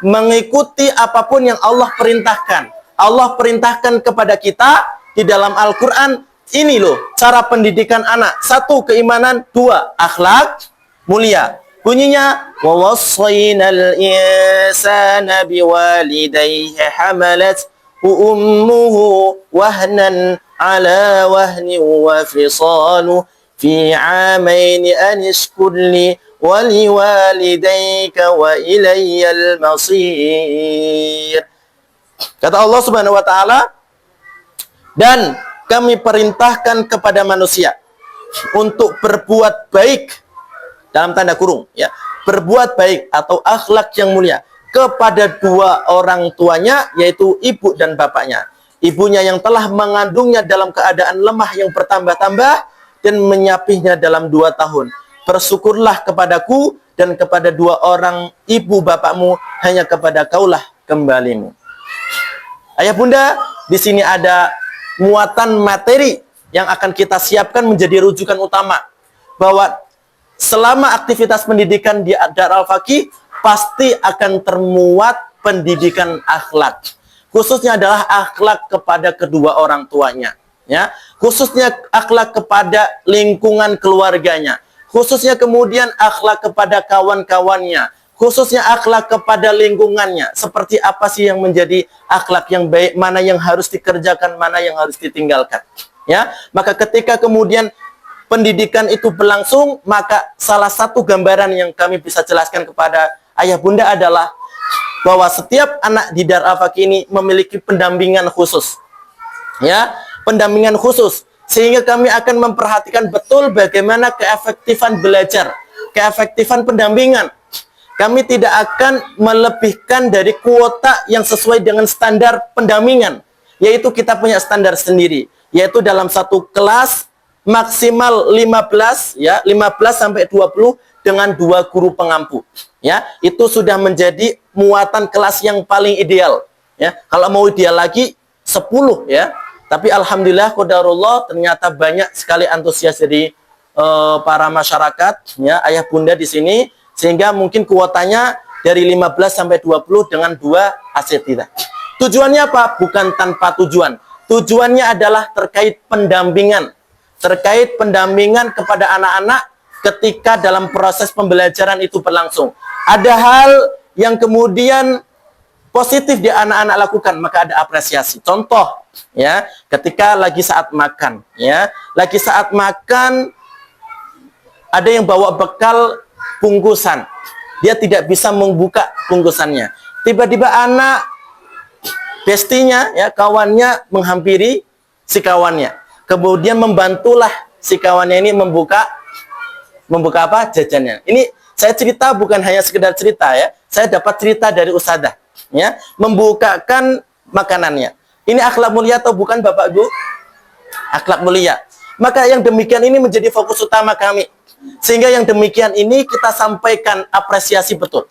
mengikuti apapun yang Allah perintahkan. Allah perintahkan kepada kita di dalam Al-Quran, ini loh cara pendidikan anak. 1, keimanan. 2, akhlak mulia. Bunyinya, wa wassaynal insana biwalidayhi hamalat ummuhu wahnan ala wahni wa fisalu fi 'amaini an ishkur li wa liwalidayka wa ilayyal masir. Kata Allah Subhanahu wa taala, dan kami perintahkan kepada manusia untuk berbuat baik, dalam tanda kurung, ya, berbuat baik atau akhlak yang mulia kepada 2 orang tuanya, yaitu ibu dan bapaknya. Ibunya yang telah mengandungnya dalam keadaan lemah yang bertambah-tambah dan menyapihnya dalam 2 tahun. Bersyukurlah kepadaku dan kepada 2 orang ibu bapakmu, hanya kepada kaulah kembalimu. Ayah bunda, di sini ada muatan materi yang akan kita siapkan menjadi rujukan utama, bahwa selama aktivitas pendidikan di Darul Faqih pasti akan termuat pendidikan akhlak, khususnya adalah akhlak kepada kedua orang tuanya, ya, khususnya akhlak kepada lingkungan keluarganya, khususnya kemudian akhlak kepada kawan-kawannya, khususnya akhlak kepada lingkungannya. Seperti apa sih yang menjadi akhlak yang baik, mana yang harus dikerjakan, mana yang harus ditinggalkan, ya. Maka ketika kemudian pendidikan itu berlangsung, maka salah satu gambaran yang kami bisa jelaskan kepada ayah bunda adalah bahwa setiap anak di Darul Faqih ini memiliki pendampingan khusus, ya, pendampingan khusus, sehingga kami akan memperhatikan betul bagaimana keefektifan belajar keefektifan pendampingan. Kami tidak akan melebihkan dari kuota yang sesuai dengan standar pendampingan, yaitu kita punya standar sendiri, yaitu dalam satu kelas maksimal 15 ya, 15 sampai 20 dengan 2 guru pengampu. Ya, itu sudah menjadi muatan kelas yang paling ideal. Ya, kalau mau ideal lagi 10 ya. Tapi alhamdulillah qadarullah ternyata banyak sekali antusias dari para masyarakat ya, ayah bunda di sini, sehingga mungkin kuotanya dari 15 sampai 20 dengan 2 asatidz. Tujuannya apa? Bukan tanpa tujuan. Tujuannya adalah terkait pendampingan. Terkait pendampingan kepada anak-anak ketika dalam proses pembelajaran itu berlangsung. Ada hal yang kemudian positif di anak-anak lakukan, maka ada apresiasi. Contoh, ya, ketika lagi saat makan, ya, lagi saat makan, ada yang bawa bekal bungkusan, dia tidak bisa membuka bungkusannya. Tiba-tiba anak bestinya, ya, kawannya menghampiri si kawannya, kemudian membantulah si kawannya ini membuka apa? Jajannya. Ini saya cerita bukan hanya sekedar cerita ya, saya dapat cerita dari ustadzah. Ya, membukakan makanannya. Ini akhlak mulia atau bukan Bapak Ibu? Akhlak mulia. Maka yang demikian ini menjadi fokus utama kami. Sehingga yang demikian ini kita sampaikan apresiasi betul.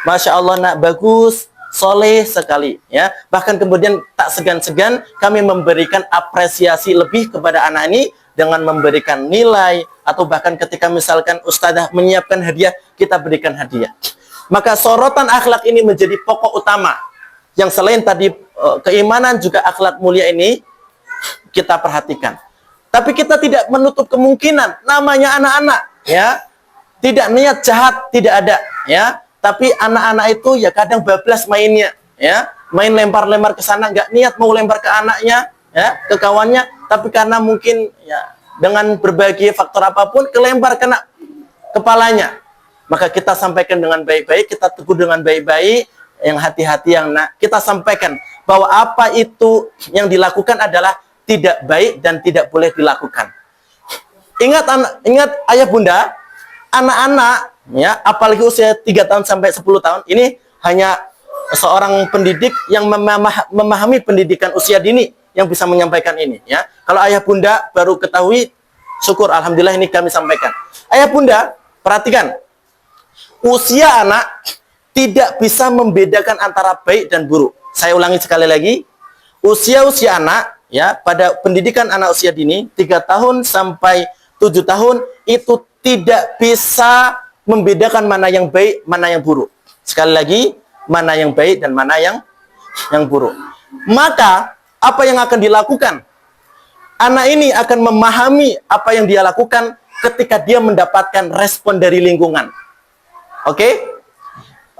Masya Allah nak, bagus, soleh sekali. Ya, bahkan kemudian tak segan-segan kami memberikan apresiasi lebih kepada anak ini dengan memberikan nilai, atau bahkan ketika misalkan ustadzah menyiapkan hadiah, kita berikan hadiah. Maka sorotan akhlak ini menjadi pokok utama. Yang selain tadi keimanan, juga akhlak mulia ini kita perhatikan. Tapi kita tidak menutup kemungkinan namanya anak-anak, ya. Tidak niat jahat, tidak ada, ya. Tapi anak-anak itu ya kadang bablas mainnya, ya. Main lempar-lempar ke sana, nggak niat mau lempar ke anaknya, ya, ke kawannya, tapi karena mungkin ya dengan berbagai faktor apapun kelempar kena kepalanya. Maka kita sampaikan dengan baik-baik, kita tegur dengan baik-baik, yang hati-hati, yang kita sampaikan bahwa apa itu yang dilakukan adalah tidak baik dan tidak boleh dilakukan. Ingat ayah bunda, anak-anak ya, apalagi usia 3 tahun sampai 10 tahun, ini hanya seorang pendidik yang memahami pendidikan usia dini yang bisa menyampaikan ini ya. Kalau ayah bunda baru ketahui, syukur alhamdulillah ini kami sampaikan. Ayah bunda, perhatikan. Usia anak tidak bisa membedakan antara baik dan buruk. Saya ulangi sekali lagi. Usia anak, ya, pada pendidikan anak usia dini, 3 tahun sampai 7 tahun, itu tidak bisa membedakan mana yang baik, mana yang buruk. Sekali lagi, mana yang baik dan mana yang buruk. Maka, apa yang akan dilakukan? Anak ini akan memahami apa yang dia lakukan ketika dia mendapatkan respon dari lingkungan. Oke,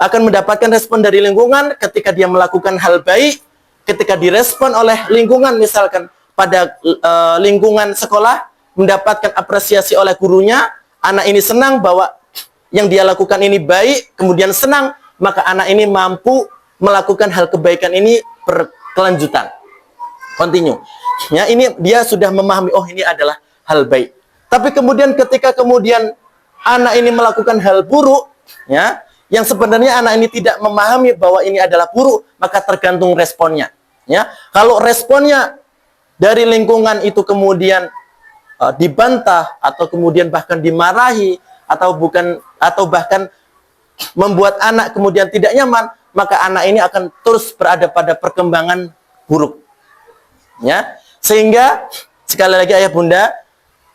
akan mendapatkan respon dari lingkungan ketika dia melakukan hal baik, ketika direspon oleh lingkungan, misalkan pada lingkungan sekolah, mendapatkan apresiasi oleh gurunya, anak ini senang bahwa yang dia lakukan ini baik, kemudian senang, maka anak ini mampu melakukan hal kebaikan ini berkelanjutan, continue. Ya, ini dia sudah memahami, oh ini adalah hal baik. Tapi kemudian ketika anak ini melakukan hal buruk, ya, yang sebenarnya anak ini tidak memahami bahwa ini adalah buruk, maka tergantung responnya, ya. Kalau responnya dari lingkungan itu kemudian dibantah, atau kemudian bahkan dimarahi, atau bahkan membuat anak kemudian tidak nyaman, maka anak ini akan terus berada pada perkembangan buruk, ya. Sehingga sekali lagi ayah bunda,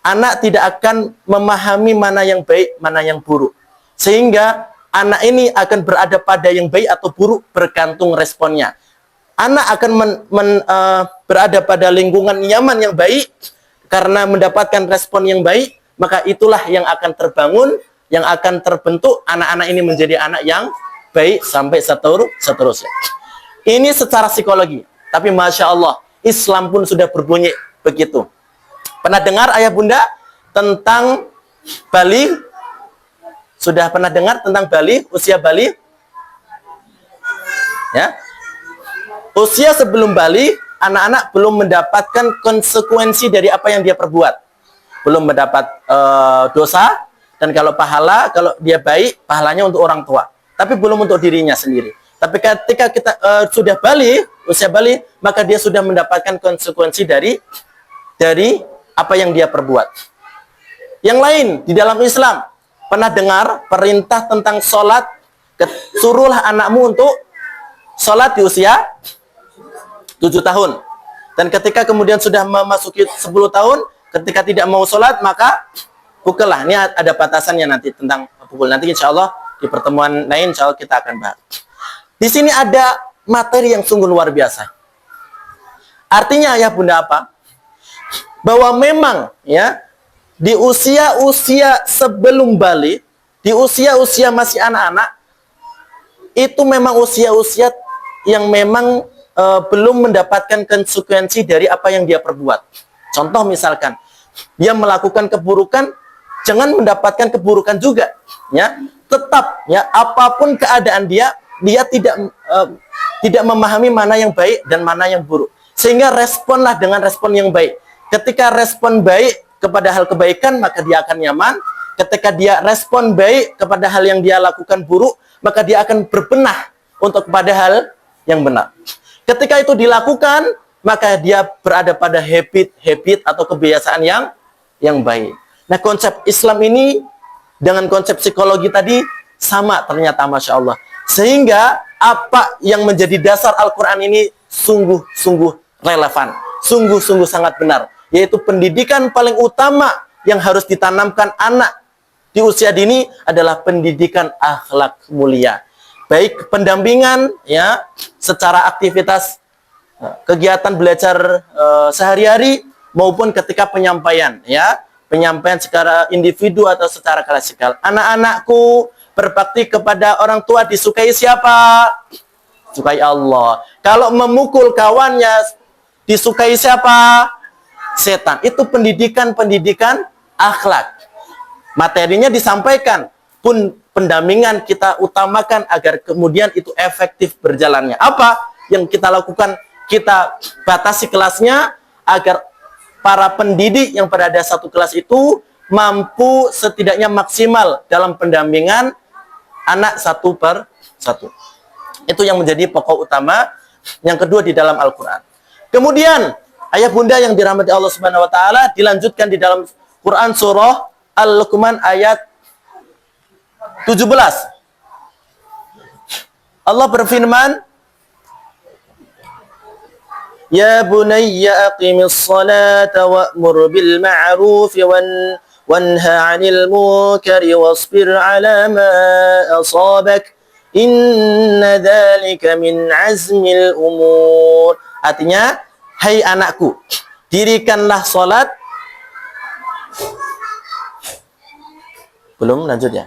anak tidak akan memahami mana yang baik, mana yang buruk. Sehingga anak ini akan berada pada yang baik atau buruk bergantung responnya. Anak akan berada pada lingkungan nyaman yang baik karena mendapatkan respon yang baik, maka itulah yang akan terbangun, yang akan terbentuk anak-anak ini menjadi anak yang baik sampai seterusnya. Ini secara psikologi. Tapi Masya Allah, Islam pun sudah berbunyi begitu. Pernah dengar ayah bunda tentang bali? Sudah pernah dengar tentang bali, usia bali? Ya. Usia sebelum bali, anak-anak belum mendapatkan konsekuensi dari apa yang dia perbuat. Belum mendapat dosa, Dan kalau kalau dia baik, pahalanya untuk orang tua. Tapi belum untuk dirinya sendiri. Tapi ketika kita sudah balik, usia balik, maka dia sudah mendapatkan konsekuensi dari apa yang dia perbuat. Yang lain, di dalam Islam, pernah dengar perintah tentang sholat, suruhlah anakmu untuk sholat di usia 7 tahun. Dan ketika kemudian sudah memasuki 10 tahun, ketika tidak mau sholat, maka pukullah. Ini ada batasannya nanti tentang pukul. Nanti insya Allah di pertemuan lain insya Allah kita akan bahas. Di sini ada materi yang sungguh luar biasa. Artinya ayah bunda apa? Bahwa memang ya di usia-usia sebelum balik, di usia-usia masih anak-anak, itu memang usia-usia yang memang belum mendapatkan konsekuensi dari apa yang dia perbuat. Contoh misalkan, dia melakukan keburukan, jangan mendapatkan keburukan juga. Ya, tetap ya apapun keadaan dia tidak memahami mana yang baik dan mana yang buruk. Sehingga responlah dengan respon yang baik. Ketika respon baik kepada hal kebaikan, maka dia akan nyaman. Ketika dia respon baik kepada hal yang dia lakukan buruk, maka dia akan berbenah untuk kepada hal yang benar. Ketika itu dilakukan, maka dia berada pada habit atau kebiasaan yang baik. Nah, konsep Islam ini dengan konsep psikologi tadi sama ternyata, Masya Allah. Sehingga apa yang menjadi dasar Al-Quran ini sungguh-sungguh relevan, sungguh-sungguh sangat benar, yaitu pendidikan paling utama yang harus ditanamkan anak di usia dini adalah pendidikan akhlak mulia. Baik pendampingan ya secara aktivitas kegiatan belajar sehari-hari maupun ketika penyampaian ya, penyampaian secara individu atau secara klasikal. Anak-anakku, berbakti kepada orang tua disukai siapa? Sukai Allah. Kalau memukul kawannya disukai siapa? Setan. Itu pendidikan akhlak. Materinya disampaikan, pun pendampingan kita utamakan agar kemudian itu efektif berjalannya. Apa yang kita lakukan? Kita batasi kelasnya agar para pendidik yang berada satu kelas itu mampu setidaknya maksimal dalam pendampingan anak satu per satu. Itu yang menjadi pokok utama yang kedua di dalam Al-Quran. Kemudian ayah bunda yang dirahmati Allah Subhanahu Wa Taala, dilanjutkan di dalam Quran surah Al-Luqman ayat 17. Allah berfirman, Ya bunayya aqimis salata wa'mur bil ma'ruf wanha 'anil munkari wasbir 'ala ma asabak inna dzalika min azmil umur. Artinya, hai anakku, dirikanlah salat. Belum lanjut ya?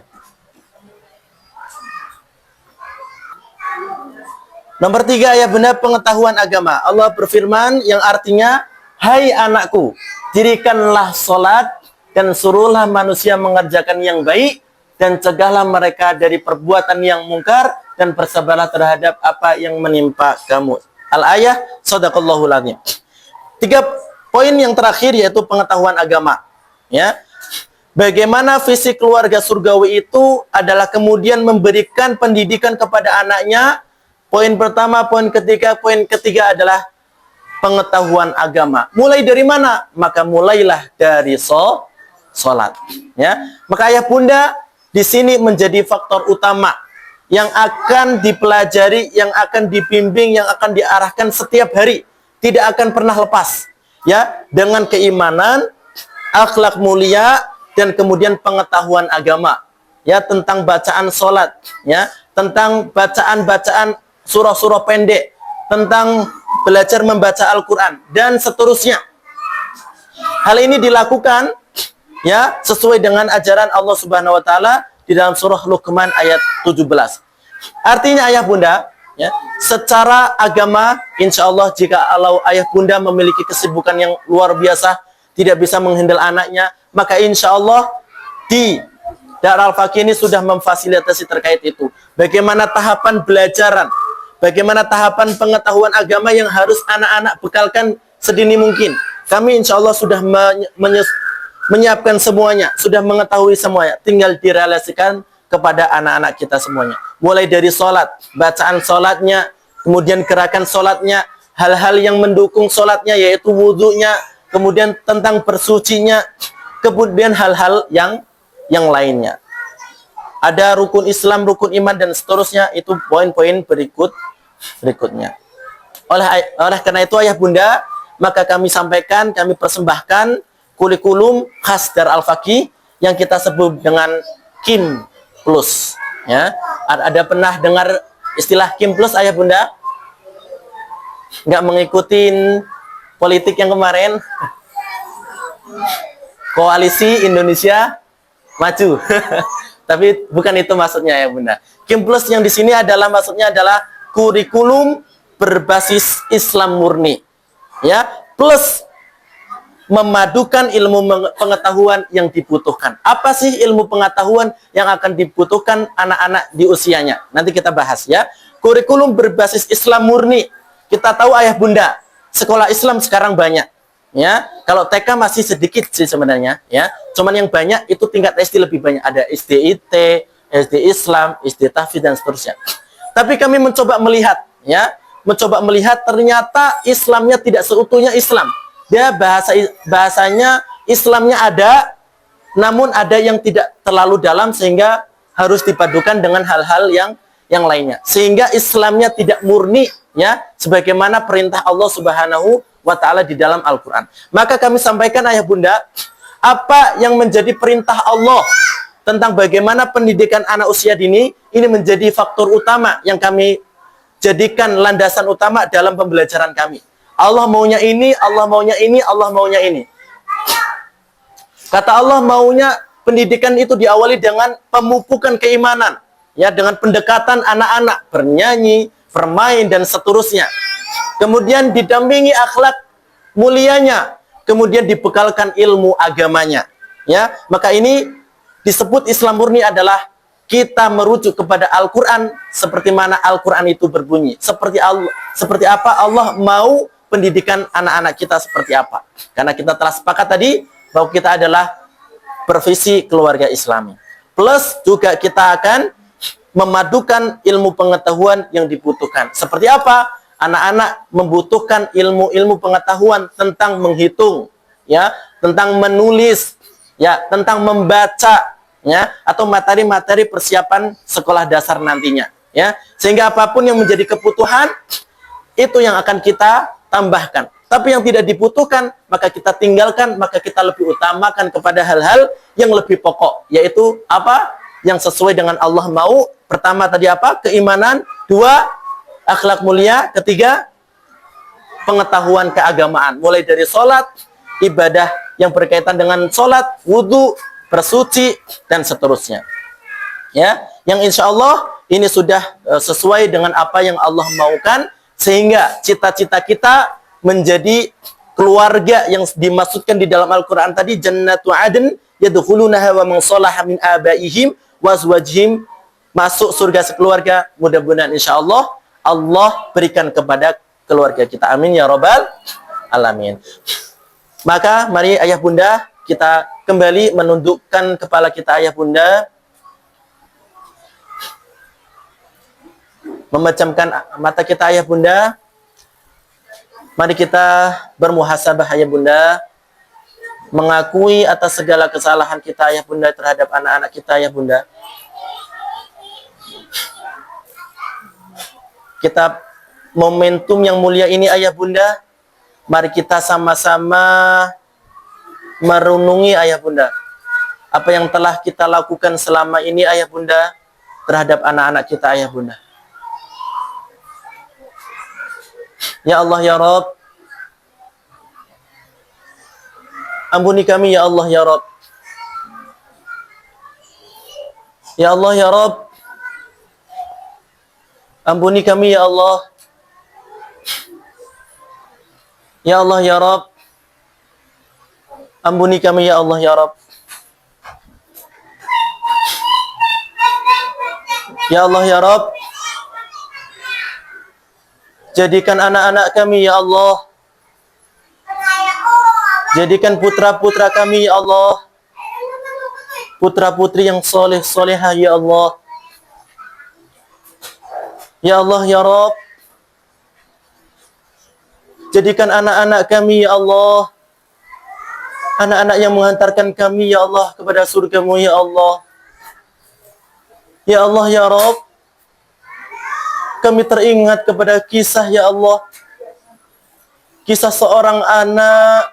Nomor 3 ya benar pengetahuan agama. Allah berfirman yang artinya, hai anakku, dirikanlah sholat dan suruhlah manusia mengerjakan yang baik dan cegahlah mereka dari perbuatan yang mungkar dan bersabarlah terhadap apa yang menimpa kamu. Al-ayah, sadaqallahul adzim. 3 poin yang terakhir yaitu pengetahuan agama. Ya, bagaimana visi keluarga surgawi itu adalah kemudian memberikan pendidikan kepada anaknya. Poin pertama, poin ketiga adalah pengetahuan agama. Mulai dari mana? Maka mulailah dari sholat. Ya, maka ayah bunda di sini menjadi faktor utama yang akan dipelajari, yang akan dibimbing, yang akan diarahkan setiap hari, tidak akan pernah lepas. Ya, dengan keimanan, akhlak mulia, dan kemudian pengetahuan agama. Ya, tentang bacaan sholat, ya, tentang bacaan-bacaan surah-surah pendek, tentang belajar membaca Al-Quran, dan seterusnya. Hal ini dilakukan ya sesuai dengan ajaran Allah Subhanahu Wa Taala di dalam surah Luqman ayat 17. Artinya ayah bunda, ya, secara agama, insya Allah jika ayah bunda memiliki kesibukan yang luar biasa, tidak bisa menghandle anaknya, maka insya Allah di Darul Fakih ini sudah memfasilitasi terkait itu. Bagaimana tahapan belajaran, bagaimana tahapan pengetahuan agama yang harus anak-anak bekalkan sedini mungkin. Kami insya Allah sudah menyiapkan semuanya, sudah mengetahui semuanya, tinggal direalisasikan kepada anak-anak kita semuanya. Mulai dari sholat, bacaan sholatnya, kemudian gerakan sholatnya, hal-hal yang mendukung sholatnya, yaitu wudhunya, kemudian tentang bersucinya, kemudian hal-hal yang lainnya. Ada rukun Islam, rukun iman, dan seterusnya, itu poin-poin berikutnya. Oleh karena itu, ayah bunda, maka kami sampaikan, kami persembahkan kurikulum khas Dar Al-Faqih yang kita sebut dengan Kim Plus. Ya, ada pernah dengar istilah Kim Plus, ayah bunda? Nggak mengikutin politik yang kemarin? Koalisi Indonesia Maju. Tapi bukan itu maksudnya, ya bunda. Kim Plus yang di sini maksudnya adalah kurikulum berbasis Islam murni. Ya, plus memadukan ilmu pengetahuan yang dibutuhkan. Apa sih ilmu pengetahuan yang akan dibutuhkan anak-anak di usianya? Nanti kita bahas ya. Kurikulum berbasis Islam murni. Kita tahu ayah bunda, sekolah Islam sekarang banyak. Ya, kalau TK masih sedikit sih sebenarnya. Ya, cuman yang banyak itu tingkat SD lebih banyak. Ada SD IT, SD Islam, SD Tahfidz dan seterusnya. Tapi kami mencoba melihat, ya, ternyata Islamnya tidak seutuhnya Islam. Dia bahasanya Islamnya ada, namun ada yang tidak terlalu dalam sehingga harus dipadukan dengan hal-hal yang lainnya. Sehingga Islamnya tidak murni, ya, sebagaimana perintah Allah Subhanahu wa Ta'ala di dalam Al-Quran. Maka kami sampaikan ayah bunda, apa yang menjadi perintah Allah tentang bagaimana pendidikan anak usia dini, ini menjadi faktor utama yang kami jadikan landasan utama dalam pembelajaran kami. Allah maunya ini, Allah maunya ini, Allah maunya ini. Kata Allah maunya pendidikan itu diawali dengan pemupukan keimanan, ya, dengan pendekatan anak-anak, bernyanyi, bermain dan seterusnya. Kemudian didampingi akhlak mulianya, kemudian dibekalkan ilmu agamanya. Ya, maka ini disebut Islam murni adalah kita merujuk kepada Al-Quran seperti mana Al-Quran itu berbunyi. Seperti apa Allah mau pendidikan anak-anak kita seperti apa. Karena kita telah sepakat tadi bahwa kita adalah profesi keluarga Islami. Plus juga kita akan memadukan ilmu pengetahuan yang dibutuhkan. Seperti apa? Anak-anak membutuhkan ilmu-ilmu pengetahuan tentang menghitung, ya, tentang menulis, ya, tentang membaca, ya, atau materi-materi persiapan sekolah dasar nantinya, ya. Sehingga apapun yang menjadi kebutuhan itu yang akan kita tambahkan. Tapi yang tidak dibutuhkan maka kita tinggalkan, maka kita lebih utamakan kepada hal-hal yang lebih pokok, yaitu apa? Yang sesuai dengan Allah mau. Pertama tadi apa? Keimanan. Dua, akhlak mulia. Ketiga, pengetahuan keagamaan. Mulai dari sholat, ibadah yang berkaitan dengan sholat, wudhu, bersuci, dan seterusnya. Ya, yang insya Allah ini sudah sesuai dengan apa yang Allah maukan, sehingga cita-cita kita menjadi keluarga yang dimaksudkan di dalam Al-Quran tadi, jannatu adn yadkhulunaha wa man salaha min abaihim wa azwajihim, masuk surga sekeluarga. Mudah-mudahan insya Allah Allah berikan kepada keluarga kita. Amin ya rabbal alamin. Maka mari ayah bunda kita kembali menundukkan kepala kita, ayah bunda, memejamkan mata kita, ayah bunda. Mari kita bermuhasabah, ayah bunda, mengakui atas segala kesalahan kita, ayah bunda, terhadap anak-anak kita, ayah bunda. Kita momentum yang mulia ini, ayah bunda, mari kita sama-sama merenungi, ayah bunda, apa yang telah kita lakukan selama ini, ayah bunda, terhadap anak-anak kita, ayah bunda. Ya Allah ya Rabb, ampuni kami ya Allah ya Rabb. Ya Allah ya Rabb, ampuni kami ya Allah. Ya Allah ya Rabb, ampuni kami ya Allah ya Rabb. Ya Allah ya Rabb, jadikan anak-anak kami ya Allah Jadikan putra-putra kami ya Allah putra-putri yang soleh solehah ya Allah. Ya Allah ya Rabb, jadikan anak-anak kami ya Allah anak-anak yang menghantarkan kami ya Allah kepada surga-Mu ya Allah. Ya Allah ya Rabb, kami teringat kepada kisah ya Allah, kisah seorang anak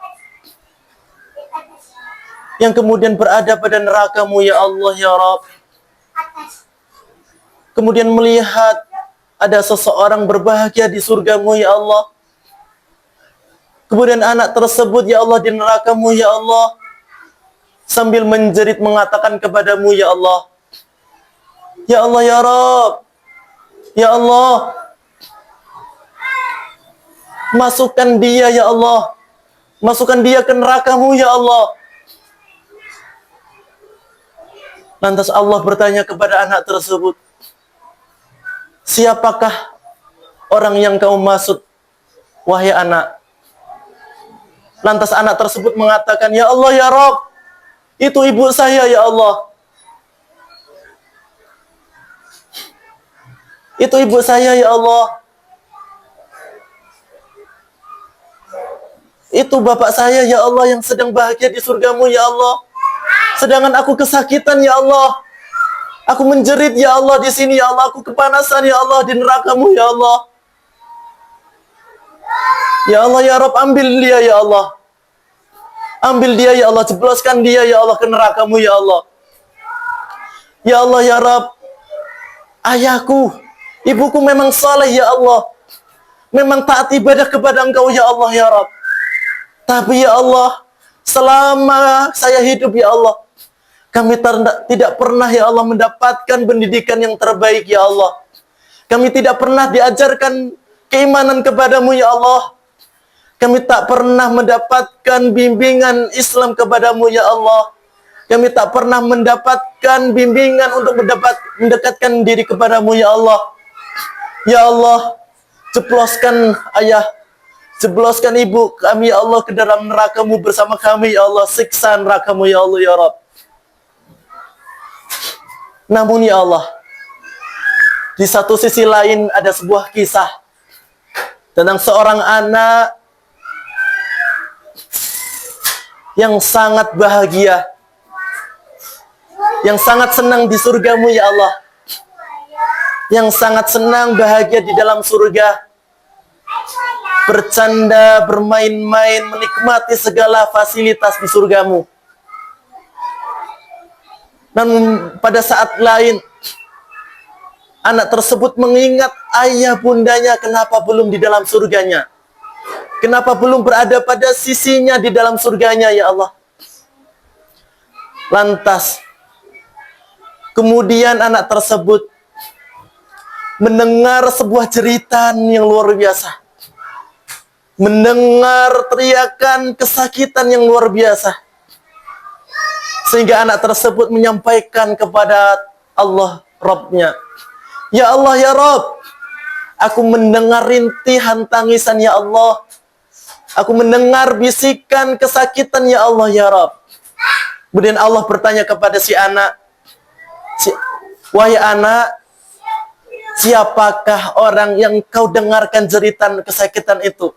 yang kemudian berada pada neraka-Mu ya Allah ya Rabb. Kemudian melihat ada seseorang berbahagia di surga-Mu ya Allah. Kemudian anak tersebut ya Allah di neraka-Mu ya Allah, sambil menjerit mengatakan kepadamu ya Allah, ya Allah ya Rabb, ya Allah, masukkan dia ya Allah, masukkan dia ke neraka-Mu ya Allah. Lantas Allah bertanya kepada anak tersebut, siapakah orang yang kau maksud, wahai anak? Lantas anak tersebut mengatakan, ya Allah ya Rabb, itu ibu saya ya Allah. Itu ibu saya ya Allah. Itu bapak saya ya Allah yang sedang bahagia di surga-Mu ya Allah. Sedangkan aku kesakitan ya Allah. Aku menjerit ya Allah di sini ya Allah. Aku kepanasan ya Allah di neraka-Mu ya Allah. Ya Allah ya Rabb, ambil dia ya Allah. Ambil dia ya Allah, jebloskan dia ya Allah ke neraka-Mu ya Allah. Ya Allah ya Rabb, ayahku, ibuku memang saleh ya Allah. Memang taat ibadah kepada Engkau ya Allah ya Rabb. Tapi ya Allah, selama saya hidup ya Allah, kami tidak pernah ya Allah mendapatkan pendidikan yang terbaik ya Allah. Kami tidak pernah diajarkan keimanan kepadamu ya Allah. Kami tak pernah mendapatkan bimbingan Islam kepadamu ya Allah. Kami tak pernah mendapatkan bimbingan untuk mendekatkan diri kepadamu ya Allah. Ya Allah, jebloskan ayah, jebloskan ibu kami ya Allah ke dalam neraka-Mu bersama kami ya Allah. Siksa neraka-Mu ya Allah ya Rabb. Namun ya Allah, di satu sisi lain ada sebuah kisah tentang seorang anak yang sangat bahagia, yang sangat senang di surga-Mu ya Allah, yang sangat senang bahagia di dalam surga, bercanda, bermain-main, menikmati segala fasilitas di surga-Mu. Namun pada saat lain, anak tersebut mengingat ayah bundanya kenapa belum di dalam surganya. Kenapa belum berada pada sisinya di dalam surganya ya Allah. Lantas, kemudian anak tersebut mendengar sebuah jeritan yang luar biasa. Mendengar teriakan kesakitan yang luar biasa. Sehingga anak tersebut menyampaikan kepada Allah Rabb-nya, ya Allah ya Rabb, aku mendengar rintihan tangisan ya Allah. Aku mendengar bisikan kesakitan ya Allah ya Rabb. Kemudian Allah bertanya kepada si anak, wahai anak, siapakah orang yang kau dengarkan jeritan kesakitan itu?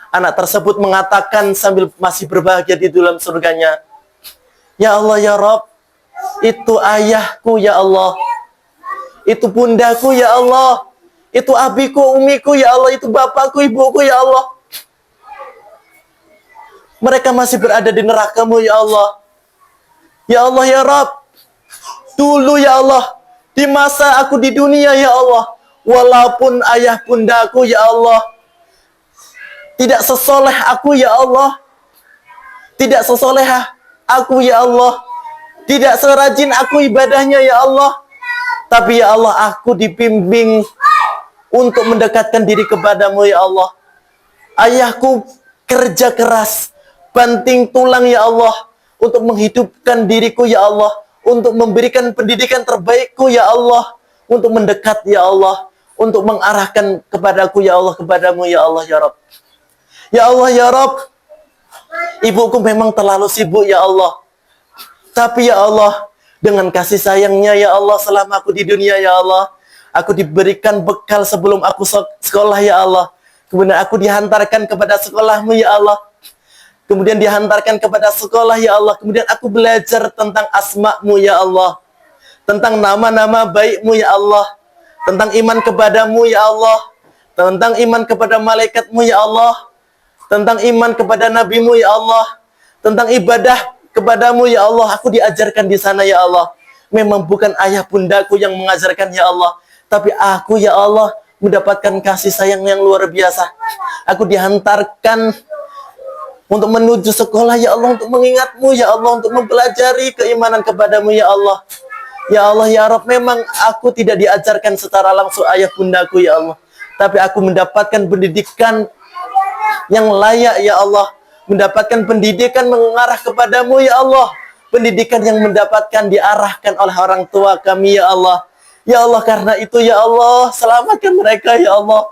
Anak tersebut mengatakan sambil masih berbahagia di dalam surganya, ya Allah ya Rabb, itu ayahku ya Allah. Itu bundaku ya Allah. Itu abiku, umiku ya Allah. Itu bapakku, ibuku ya Allah. Mereka masih berada di neraka-Mu ya Allah. Ya Allah ya Rabb, dulu ya Allah, di masa aku di dunia ya Allah, walaupun ayah bundaku ya Allah tidak sesoleh aku ya Allah, tidak sesolehah aku ya Allah, tidak serajin aku ibadahnya ya Allah, tapi ya Allah, aku dibimbing untuk mendekatkan diri kepadamu ya Allah. Ayahku kerja keras, banting tulang ya Allah, untuk menghidupkan diriku ya Allah, untuk memberikan pendidikan terbaikku ya Allah, untuk mendekat ya Allah, untuk mengarahkan kepadaku ya Allah, kepadamu ya Allah ya Rabb. Ya Allah ya Rabb, Ibuku memang terlalu sibuk ya Allah. Tapi ya Allah, dengan kasih sayangnya ya Allah, selama aku di dunia ya Allah, aku diberikan bekal sebelum aku sekolah ya Allah. Kemudian aku dihantarkan kepada sekolahmu ya Allah. Kemudian dihantarkan kepada sekolah ya Allah. Kemudian aku belajar tentang asma-Mu ya Allah. Tentang nama-nama baik-Mu ya Allah. Tentang iman kepadamu ya Allah. Tentang iman kepada malaikat-Mu ya Allah. Tentang iman kepada nabi-Mu ya Allah. Tentang ibadah kepadamu ya Allah. Aku diajarkan di sana ya Allah. Memang bukan ayah bundaku yang mengajarkan ya Allah, tapi aku ya Allah mendapatkan kasih sayang yang luar biasa. Aku dihantarkan untuk menuju sekolah ya Allah, untuk mengingatmu ya Allah, untuk mempelajari keimanan kepadamu ya Allah. Ya Allah ya Rabb, memang aku tidak diajarkan secara langsung ayah bundaku ya Allah, tapi aku mendapatkan pendidikan yang layak ya Allah, mendapatkan pendidikan mengarah kepadamu ya Allah, pendidikan yang mendapatkan diarahkan oleh orang tua kami ya Allah. Ya Allah, karena itu ya Allah, selamatkan mereka ya Allah,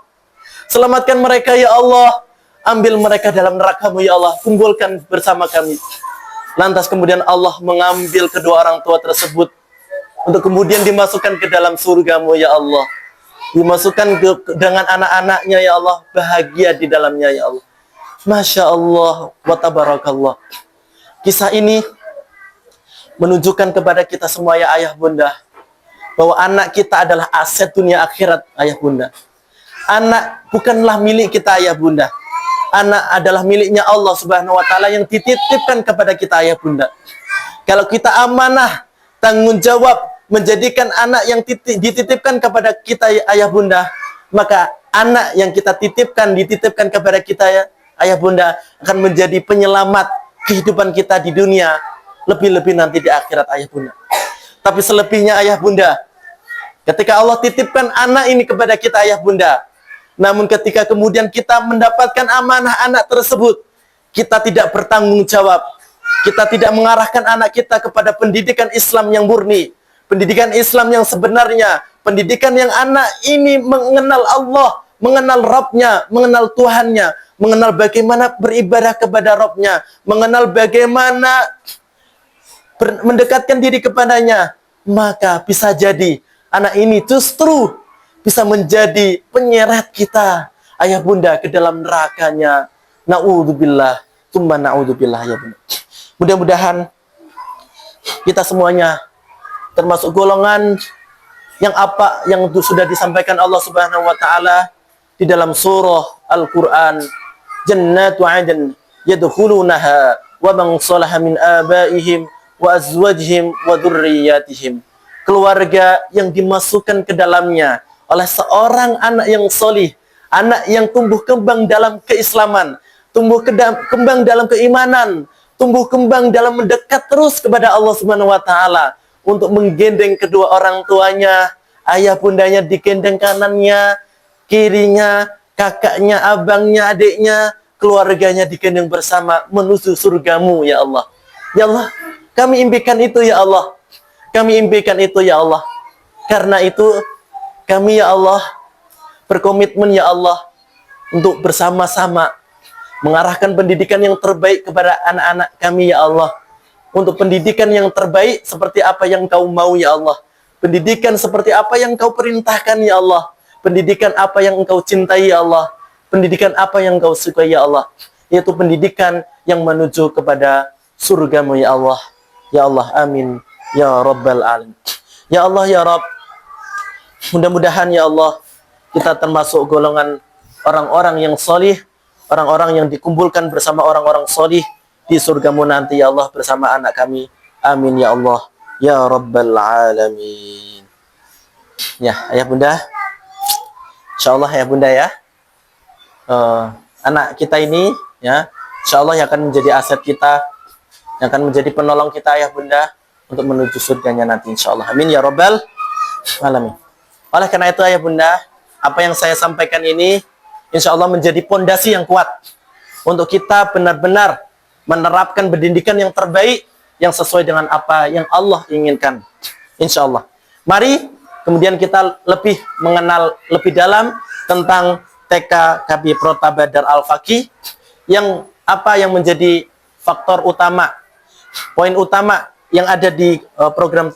selamatkan mereka ya Allah. Ambil mereka dalam neraka-Mu ya Allah, kumpulkan bersama kami. Lantas kemudian Allah mengambil kedua orang tua tersebut untuk kemudian dimasukkan ke dalam surga-Mu ya Allah. Dimasukkan dengan anak-anaknya ya Allah, bahagia di dalamnya ya Allah. Masya Allah wa tabarakallah. Kisah ini menunjukkan kepada kita semua ya ayah bunda, bahwa anak kita adalah aset dunia akhirat ayah bunda. Anak bukanlah milik kita ayah bunda. Anak adalah miliknya Allah Subhanahu wa Ta'ala yang dititipkan kepada kita ayah bunda. Kalau kita amanah, tanggung jawab menjadikan anak yang dititipkan kepada kita ayah bunda, maka anak yang kita dititipkan kepada kita ya ayah bunda akan menjadi penyelamat kehidupan kita di dunia, lebih-lebih nanti di akhirat ayah bunda. Tapi selebihnya ayah bunda, ketika Allah titipkan anak ini kepada kita ayah bunda, namun ketika kemudian kita mendapatkan amanah anak tersebut, kita tidak bertanggung jawab. Kita tidak mengarahkan anak kita kepada pendidikan Islam yang murni, pendidikan Islam yang sebenarnya, pendidikan yang anak ini mengenal Allah, mengenal Rabb-nya, mengenal Tuhannya, mengenal bagaimana beribadah kepada Rabb-nya, mengenal bagaimana mendekatkan diri kepadanya, maka bisa jadi anak ini justru bisa menjadi penyeret kita ayah bunda ke dalam nerakanya. Na'udzubillah, tsumma na'udzubillah ya bunda. Mudah-mudahan kita semuanya termasuk golongan yang sudah disampaikan Allah Subhanahu wa Ta'ala di dalam surah Al-Qur'an, jannatu 'adn yadkhulunaha wa man salaha min abaihim wa azwajihim wa dzurriyyatihim. Keluarga yang dimasukkan ke dalamnya oleh seorang anak yang solih, anak yang tumbuh kembang dalam keislaman, tumbuh kembang dalam keimanan, tumbuh kembang dalam mendekat terus kepada Allah Subhanahu wa Ta'ala, untuk menggendeng kedua orang tuanya, ayah bundanya digendeng kanannya, kirinya, kakaknya, abangnya, adiknya, keluarganya digendeng bersama menuju surgamu ya Allah. Ya Allah, kami impikan itu ya Allah. Kami impikan itu ya Allah. Karena itu kami ya Allah berkomitmen ya Allah untuk bersama-sama mengarahkan pendidikan yang terbaik kepada anak-anak kami ya Allah. Untuk pendidikan yang terbaik seperti apa yang Kau mau ya Allah. Pendidikan seperti apa yang Kau perintahkan ya Allah. Pendidikan apa yang Engkau cintai ya Allah. Pendidikan apa yang Kau sukai ya Allah. Yaitu pendidikan yang menuju kepada surgamu ya Allah. Ya Allah, amin ya Rabbal Alamin. Ya Allah ya Rabb, mudah-mudahan ya Allah kita termasuk golongan orang-orang yang solih, orang-orang yang dikumpulkan bersama orang-orang solih di surgamu nanti ya Allah bersama anak kami. Amin ya Allah ya Rabbal Alamin. Ya ayah bunda, insya Allah ya bunda ya, anak kita ini ya insya Allah yang akan menjadi aset kita, yang akan menjadi penolong kita ayah bunda untuk menuju surganya nanti insya Allah. Amin ya Rabbal Alamin. Oleh karena itu ayah bunda, apa yang saya sampaikan ini insya Allah menjadi pondasi yang kuat untuk kita benar-benar menerapkan pendidikan yang terbaik yang sesuai dengan apa yang Allah inginkan insya Allah. Mari kemudian kita lebih mengenal lebih dalam tentang TK KB Prota Badar Al-Faqih, yang apa yang menjadi faktor utama, poin utama yang ada di program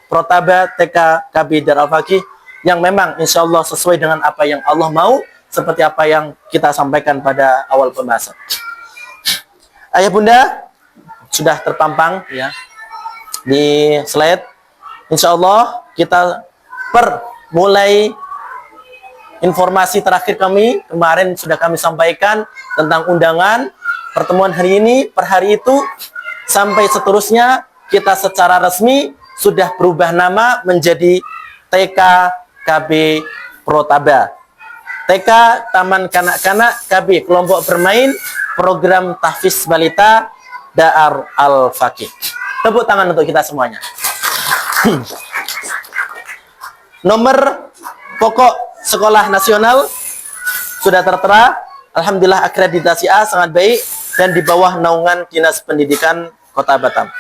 Protaba TK KB Darul Fakih yang memang insya Allah sesuai dengan apa yang Allah mau, seperti apa yang kita sampaikan pada awal pembahasan. Ayah bunda sudah terpampang ya di slide. Insya Allah kita mulai informasi terakhir kami kemarin sudah kami sampaikan tentang undangan pertemuan hari ini per hari itu sampai seterusnya kita secara resmi sudah berubah nama menjadi TK KB Protaba. TK Taman Kanak-Kanak KB Kelompok Bermain Program Tahfiz Balita Darul Fakih. Tepuk tangan untuk kita semuanya. Nomor pokok sekolah nasional sudah tertera. Alhamdulillah akreditasi A sangat baik dan di bawah naungan Dinas Pendidikan Kota Batam.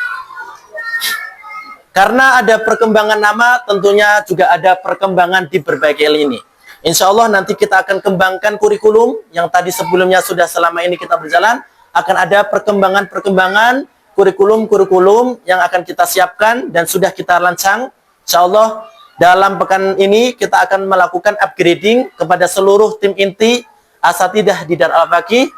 Karena ada perkembangan nama, tentunya juga ada perkembangan di berbagai lini. Insya Allah nanti kita akan kembangkan kurikulum yang tadi sebelumnya sudah selama ini kita berjalan. Akan ada perkembangan kurikulum yang akan kita siapkan dan sudah kita rancang. Insya Allah dalam pekan ini kita akan melakukan upgrading kepada seluruh tim inti asatidah di Darul Fakih.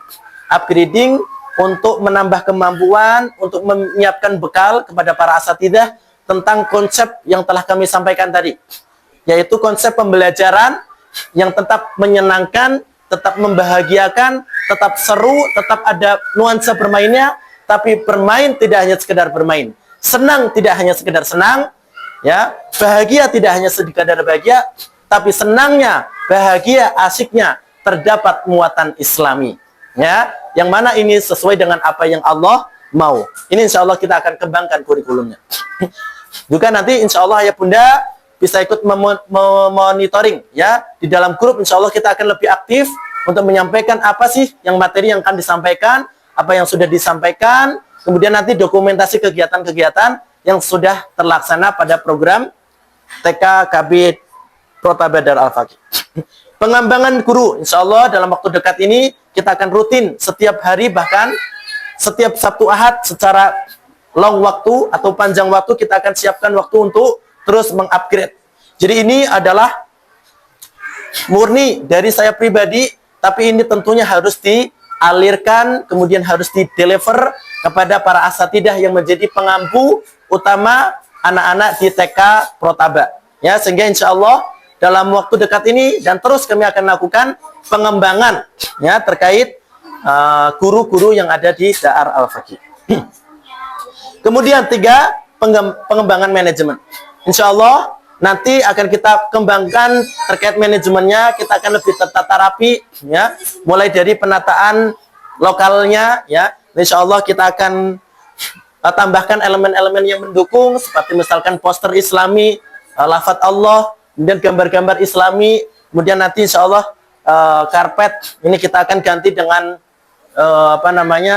Upgrading untuk menambah kemampuan, untuk menyiapkan bekal kepada para asatidah tentang konsep yang telah kami sampaikan tadi. Yaitu konsep pembelajaran yang tetap menyenangkan, tetap membahagiakan, tetap seru, tetap ada nuansa bermainnya, tapi bermain tidak hanya sekedar bermain. Senang tidak hanya sekedar senang, ya. Bahagia tidak hanya sekadar bahagia, tapi senangnya, bahagia, asiknya terdapat muatan Islami, ya. Yang mana ini sesuai dengan apa yang Allah mau. Ini insya Allah kita akan kembangkan kurikulumnya. Juga nanti insya Allah ya bunda bisa ikut monitoring ya di dalam grup. Insya Allah kita akan lebih aktif untuk menyampaikan apa sih yang materi yang akan disampaikan, apa yang sudah disampaikan, kemudian nanti dokumentasi kegiatan-kegiatan yang sudah terlaksana pada program TK KB Protaba Darul Fakih. Pengembangan guru, insya Allah dalam waktu dekat ini kita akan rutin setiap hari, bahkan setiap Sabtu Ahad secara long waktu atau panjang waktu kita akan siapkan waktu untuk terus mengupgrade. Jadi ini adalah murni dari saya pribadi, tapi ini tentunya harus dialirkan, kemudian harus di-deliver kepada para asatidah yang menjadi pengampu utama anak-anak di TK Protaba. Ya, sehingga insya Allah dalam waktu dekat ini dan terus kami akan lakukan pengembangan ya terkait guru-guru yang ada di Darul Fakih. Kemudian 3, pengembangan manajemen. Insya Allah nanti akan kita kembangkan terkait manajemennya, kita akan lebih tertata rapi ya, mulai dari penataan lokalnya ya. Insya Allah kita akan tambahkan elemen-elemen yang mendukung seperti misalkan poster Islami, lafaz Allah, kemudian gambar-gambar Islami, kemudian nanti insya Allah karpet ini kita akan ganti dengan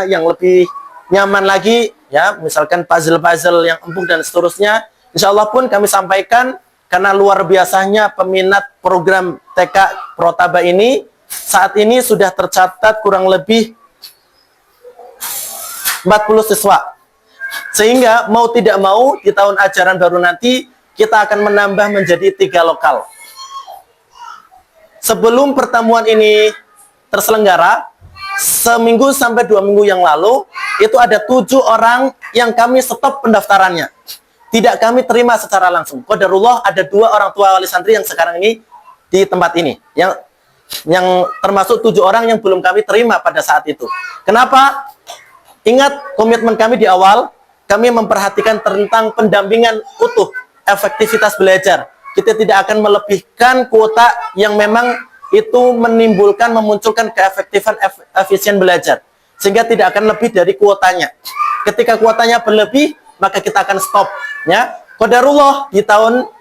yang lebih nyaman lagi ya, misalkan puzzle-puzzle yang empuk dan seterusnya. Insya Allah pun kami sampaikan karena luar biasanya peminat program TK Protaba ini saat ini sudah tercatat kurang lebih 40 siswa, sehingga mau tidak mau di tahun ajaran baru nanti kita akan menambah menjadi 3 lokal. Sebelum pertemuan ini terselenggara, seminggu sampai 2 minggu yang lalu itu ada 7 orang yang kami stop pendaftarannya, tidak kami terima secara langsung. Qadarullah ada 2 orang tua wali santri yang sekarang ini di tempat ini yang termasuk 7 orang yang belum kami terima pada saat itu. Kenapa? Ingat komitmen kami di awal, kami memperhatikan tentang pendampingan utuh, efektivitas belajar. Kita tidak akan melebihkan kuota yang memang itu menimbulkan, memunculkan keefektifan efisien belajar, sehingga tidak akan lebih dari kuotanya. Ketika kuotanya berlebih, maka kita akan stop ya. Qadarullah di tahun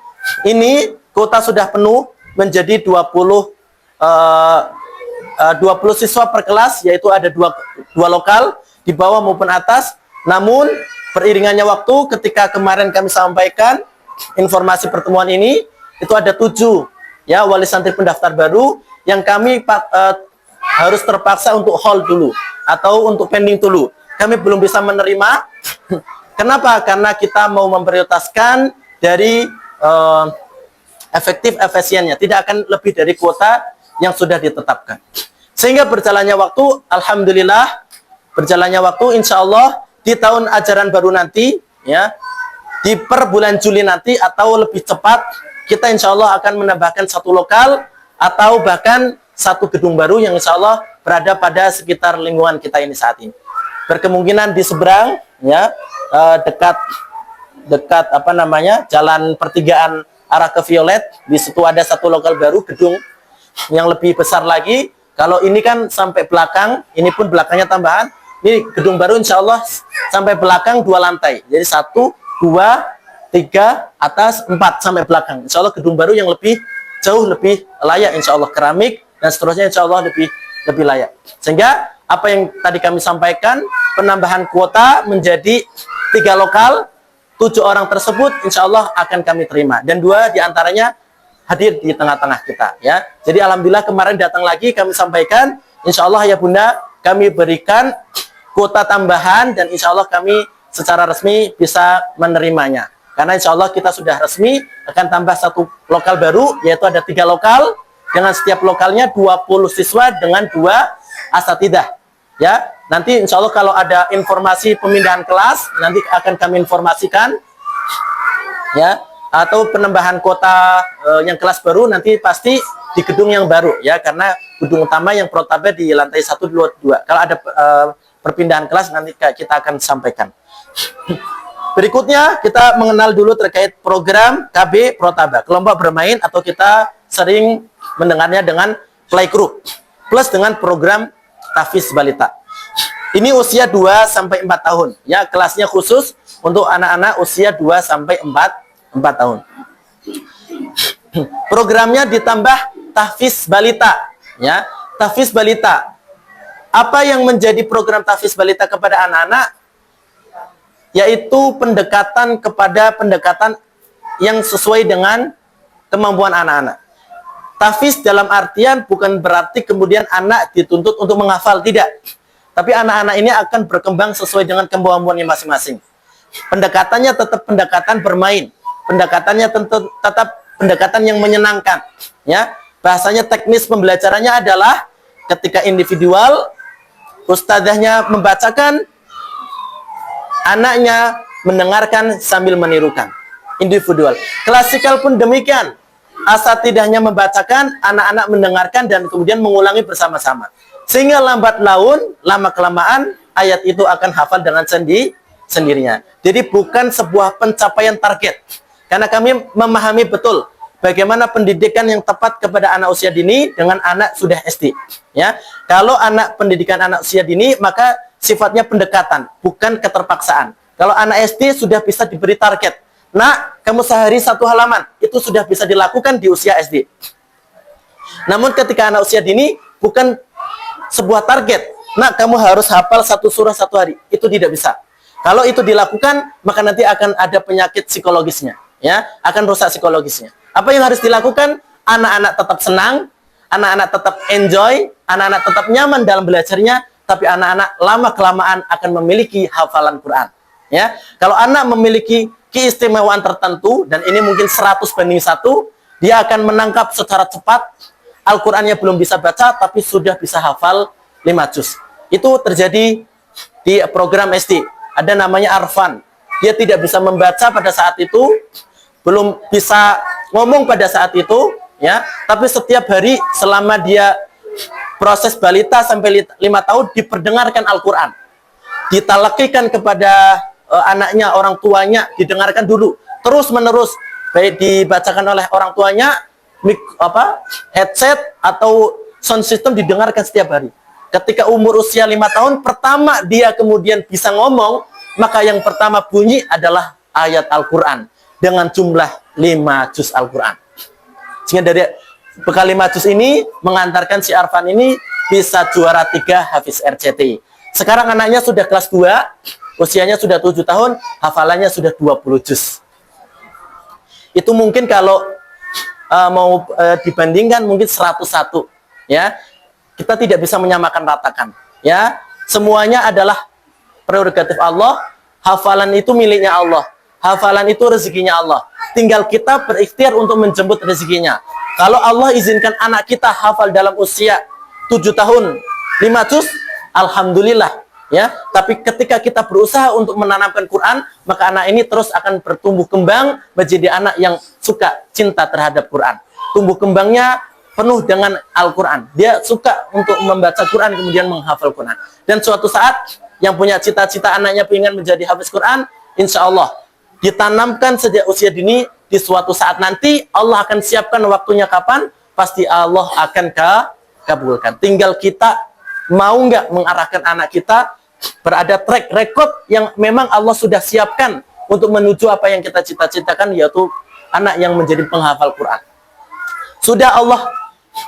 ini kuota sudah penuh menjadi 20 siswa per kelas, yaitu ada 2 lokal di bawah maupun atas. Namun beriringannya waktu, ketika kemarin kami sampaikan informasi pertemuan ini, itu ada 7 ya wali santri pendaftar baru yang kami harus terpaksa untuk hold dulu atau untuk pending dulu. kami belum bisa menerima. Kenapa? Karena kita mau memprioritaskan dari efektif efisiennya, tidak akan lebih dari kuota yang sudah ditetapkan. Sehingga berjalannya waktu, alhamdulillah, berjalannya waktu, insya Allah di tahun ajaran baru nanti, ya, di per bulan Juli nanti atau lebih cepat, kita insya Allah akan menambahkan satu lokal atau bahkan satu gedung baru yang insya Allah berada pada sekitar lingkungan kita ini saat ini. Berkemungkinan di seberang, ya, dekat apa namanya, jalan pertigaan arah ke Violet, di situ ada satu lokal baru, gedung yang lebih besar lagi. Kalau ini kan sampai belakang, ini pun belakangnya tambahan. Ini gedung baru insya Allah sampai belakang 2 lantai. Jadi 1, 2, 3, atas, 4 sampai belakang. Insya Allah gedung baru yang lebih jauh lebih layak, insya Allah keramik dan seterusnya insya Allah lebih layak. Sehingga apa yang tadi kami sampaikan, penambahan kuota menjadi 3 lokal, 7 orang tersebut insya Allah akan kami terima. Dan 2 diantaranya hadir di tengah-tengah kita, ya. Jadi alhamdulillah kemarin datang lagi kami sampaikan, insya Allah ya Bunda, kami berikan kuota tambahan dan insya Allah kami secara resmi bisa menerimanya. Karena insya Allah kita sudah resmi akan tambah 1 lokal baru, yaitu ada 3 lokal dengan setiap lokalnya 20 siswa dengan 2 asatidah, ya. Nanti insya Allah kalau ada informasi pemindahan kelas nanti akan kami informasikan, ya. Atau penambahan kota yang kelas baru nanti pasti di gedung yang baru, ya, karena gedung utama yang protaba di lantai 1, 2. Kalau ada perpindahan kelas nanti kita akan sampaikan. Berikutnya kita mengenal dulu terkait program KB Protaba, kelompok bermain, atau kita sering mendengarnya dengan playgroup, plus dengan program Tahfiz Balita. Ini usia 2 sampai 4 tahun, ya, kelasnya khusus untuk anak-anak usia 2 sampai 4 tahun. Programnya ditambah Tahfiz Balita, ya. Tahfiz Balita. Apa yang menjadi program Tahfiz Balita kepada anak-anak? Yaitu pendekatan yang sesuai dengan kemampuan anak-anak. Tahfiz dalam artian bukan berarti kemudian anak dituntut untuk menghafal, tidak. Tapi anak-anak ini akan berkembang sesuai dengan kemampuannya masing-masing. Pendekatannya tetap pendekatan bermain. Pendekatannya tetap pendekatan yang menyenangkan, ya. Bahasanya teknis pembelajarannya adalah ketika individual, ustadzahnya membacakan, anaknya mendengarkan sambil menirukan. Individual. Klasikal pun demikian. Asatidahnya membacakan, anak-anak mendengarkan dan kemudian mengulangi bersama-sama. Sehingga lambat laun, lama-kelamaan ayat itu akan hafal dengan sendirinya. Jadi bukan sebuah pencapaian target. Karena kami memahami betul bagaimana pendidikan yang tepat kepada anak usia dini dengan anak sudah SD, ya. Kalau pendidikan anak usia dini maka sifatnya pendekatan, bukan keterpaksaan. Kalau anak SD sudah bisa diberi target. Nah, kamu sehari 1 halaman, itu sudah bisa dilakukan di usia SD. Namun ketika anak usia dini bukan sebuah target. Nah, kamu harus hafal 1 surah 1 hari. Itu tidak bisa. Kalau itu dilakukan, maka nanti akan ada penyakit psikologisnya, ya, akan rusak psikologisnya. Apa yang harus dilakukan? Anak-anak tetap senang, anak-anak tetap enjoy, anak-anak tetap nyaman dalam belajarnya, tapi anak-anak lama-kelamaan akan memiliki hafalan Quran, ya. Kalau anak memiliki keistimewaan tertentu, dan ini mungkin 100:1, dia akan menangkap secara cepat. Al-Qurannya belum bisa baca, tapi sudah bisa hafal 5 juz. Itu terjadi di program SD. Ada namanya Arfan. Dia tidak bisa membaca pada saat itu, belum bisa ngomong pada saat itu, ya. Tapi setiap hari selama dia proses balita sampai 5 tahun diperdengarkan Al-Quran. Ditalakikan kepada anaknya, orang tuanya, didengarkan dulu. Terus menerus, baik dibacakan oleh orang tuanya, headset atau sound system didengarkan setiap hari. Ketika umur usia 5 tahun, pertama dia kemudian bisa ngomong, maka yang pertama bunyi adalah ayat Al-Quran dengan jumlah 5 juz Al-Quran. Sehingga dari bekal 5 juz ini mengantarkan si Arfan ini bisa juara 3 Hafiz RCTI. Sekarang anaknya sudah kelas 2, usianya sudah 7 tahun, hafalannya sudah 20 juz. Itu mungkin kalau mau dibandingkan mungkin 101, ya. Kita tidak bisa menyamakan ratakan, ya. Semuanya adalah prerogatif Allah, hafalan itu miliknya Allah. Hafalan itu rezekinya Allah. Tinggal kita berikhtiar untuk menjemput rezekinya. Kalau Allah izinkan anak kita hafal dalam usia 7 tahun, 5 juz, alhamdulillah. Ya, tapi ketika kita berusaha untuk menanamkan Quran, maka anak ini terus akan bertumbuh kembang menjadi anak yang suka cinta terhadap Quran. Tumbuh kembangnya penuh dengan Al-Quran. Dia suka untuk membaca Quran kemudian menghafal Quran. Dan suatu saat yang punya cita-cita anaknya ingin menjadi hafiz Quran, insya Allah ditanamkan sejak usia dini, di suatu saat nanti Allah akan siapkan waktunya kapan, pasti Allah akan kabulkan. Tinggal kita mau nggak mengarahkan anak kita berada track record yang memang Allah sudah siapkan untuk menuju apa yang kita cita-citakan, yaitu anak yang menjadi penghafal Quran. Sudah Allah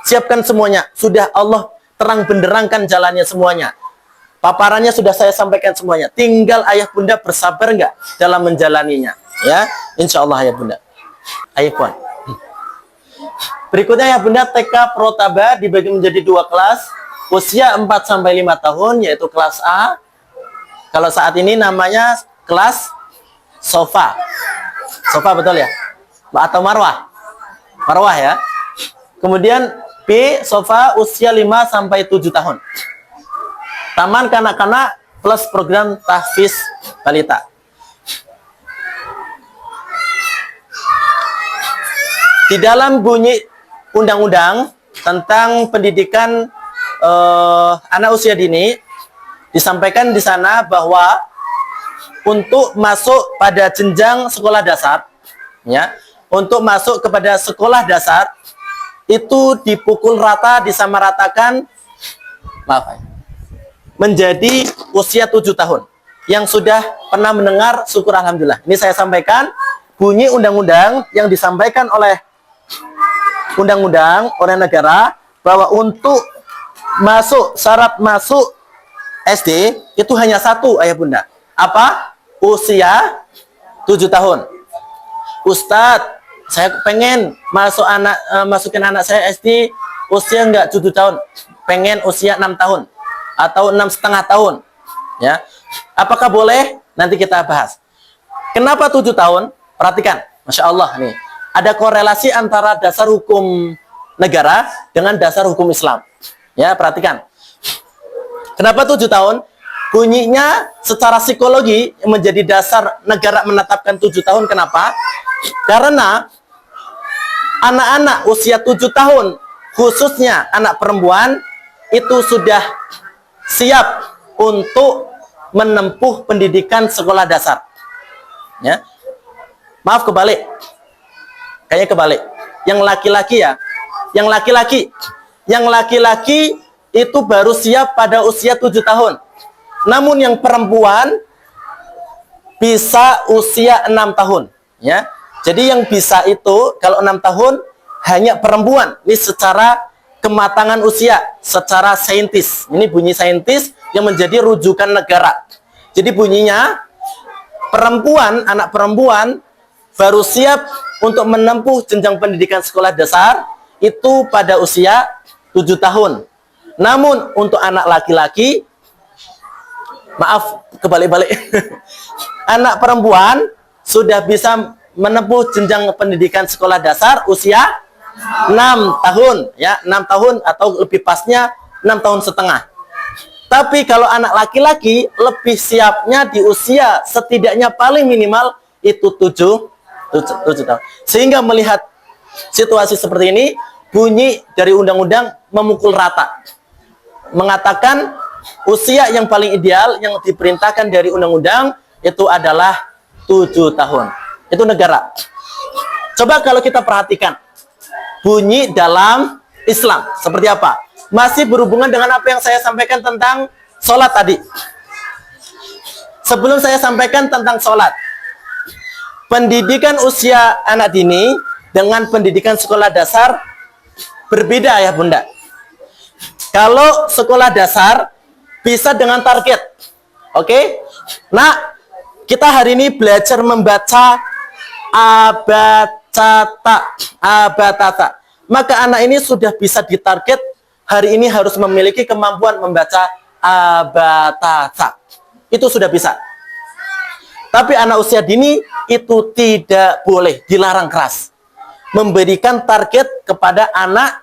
siapkan semuanya, sudah Allah terang benderangkan jalannya semuanya. Paparannya sudah saya sampaikan semuanya. Tinggal ayah bunda bersabar nggak dalam menjalaninya, ya, insya Allah ayah bunda. Ayah puan. Berikutnya ayah bunda, TK Protaba dibagi menjadi 2 kelas. Usia 4 sampai 5 tahun, yaitu kelas A. Kalau saat ini namanya kelas Sofa. Sofa betul ya? Atau Marwah? Marwah ya. Kemudian B, Sofa, usia 5 sampai 7 tahun. Taman kanak-kanak plus program tahfiz balita. Di dalam bunyi undang-undang tentang pendidikan anak usia dini, disampaikan di sana bahwa untuk masuk pada jenjang sekolah dasar, ya, untuk masuk kepada sekolah dasar itu dipukul rata, disamaratakan, maaf, menjadi usia 7 tahun. Yang sudah pernah mendengar, syukur alhamdulillah. Ini saya sampaikan bunyi undang-undang yang disampaikan oleh undang-undang oleh negara, bahwa untuk masuk, syarat masuk SD itu hanya 1 ayah bunda. Apa? Usia 7 tahun. Ustadz, saya pengen masukin anak saya SD usia enggak 7 tahun, pengen usia 6 tahun atau 6,5 tahun, ya. Apakah boleh? Nanti kita bahas. Kenapa 7 tahun? Perhatikan, Masya Allah nih, ada korelasi antara dasar hukum negara dengan dasar hukum Islam. Ya, perhatikan. Kenapa 7 tahun? Bunyinya secara psikologi menjadi dasar negara menetapkan 7 tahun. Kenapa? Karena anak-anak usia 7 tahun, khususnya anak perempuan, itu sudah siap untuk menempuh pendidikan sekolah dasar. Ya. Maaf, kebalik. Kayaknya kebalik. Yang laki-laki ya. Yang laki-laki itu baru siap pada usia 7 tahun. Namun yang perempuan bisa usia 6 tahun. Ya. Jadi yang bisa itu kalau 6 tahun hanya perempuan. Ini secara kematangan usia, secara saintis. Ini bunyi saintis yang menjadi rujukan negara. Jadi bunyinya perempuan, anak perempuan baru siap untuk menempuh jenjang pendidikan sekolah dasar itu pada usia 7 tahun. Namun untuk anak laki-laki, maaf, kebalik-balik. Anak perempuan sudah bisa menempuh jenjang pendidikan sekolah dasar usia 6 tahun, ya, 6 tahun atau lebih pasnya 6 tahun setengah. Tapi kalau anak laki-laki lebih siapnya di usia setidaknya paling minimal itu 7 tahun. Sehingga melihat situasi seperti ini, bunyi dari undang-undang memukul rata. Mengatakan usia yang paling ideal yang diperintahkan dari undang-undang itu adalah 7 tahun. Itu negara. Coba kalau kita perhatikan bunyi dalam Islam seperti apa? Masih berhubungan dengan apa yang saya sampaikan tentang sholat tadi. Sebelum saya sampaikan tentang sholat, pendidikan usia anak dini dengan pendidikan sekolah dasar berbeda ya bunda. Kalau sekolah dasar bisa dengan target. Oke? Nah, kita hari ini belajar membaca abatata. Maka anak ini sudah bisa ditarget hari ini harus memiliki kemampuan membaca abatata. itu sudah bisa. Tapi anak usia dini itu tidak boleh, dilarang keras. Memberikan target kepada anak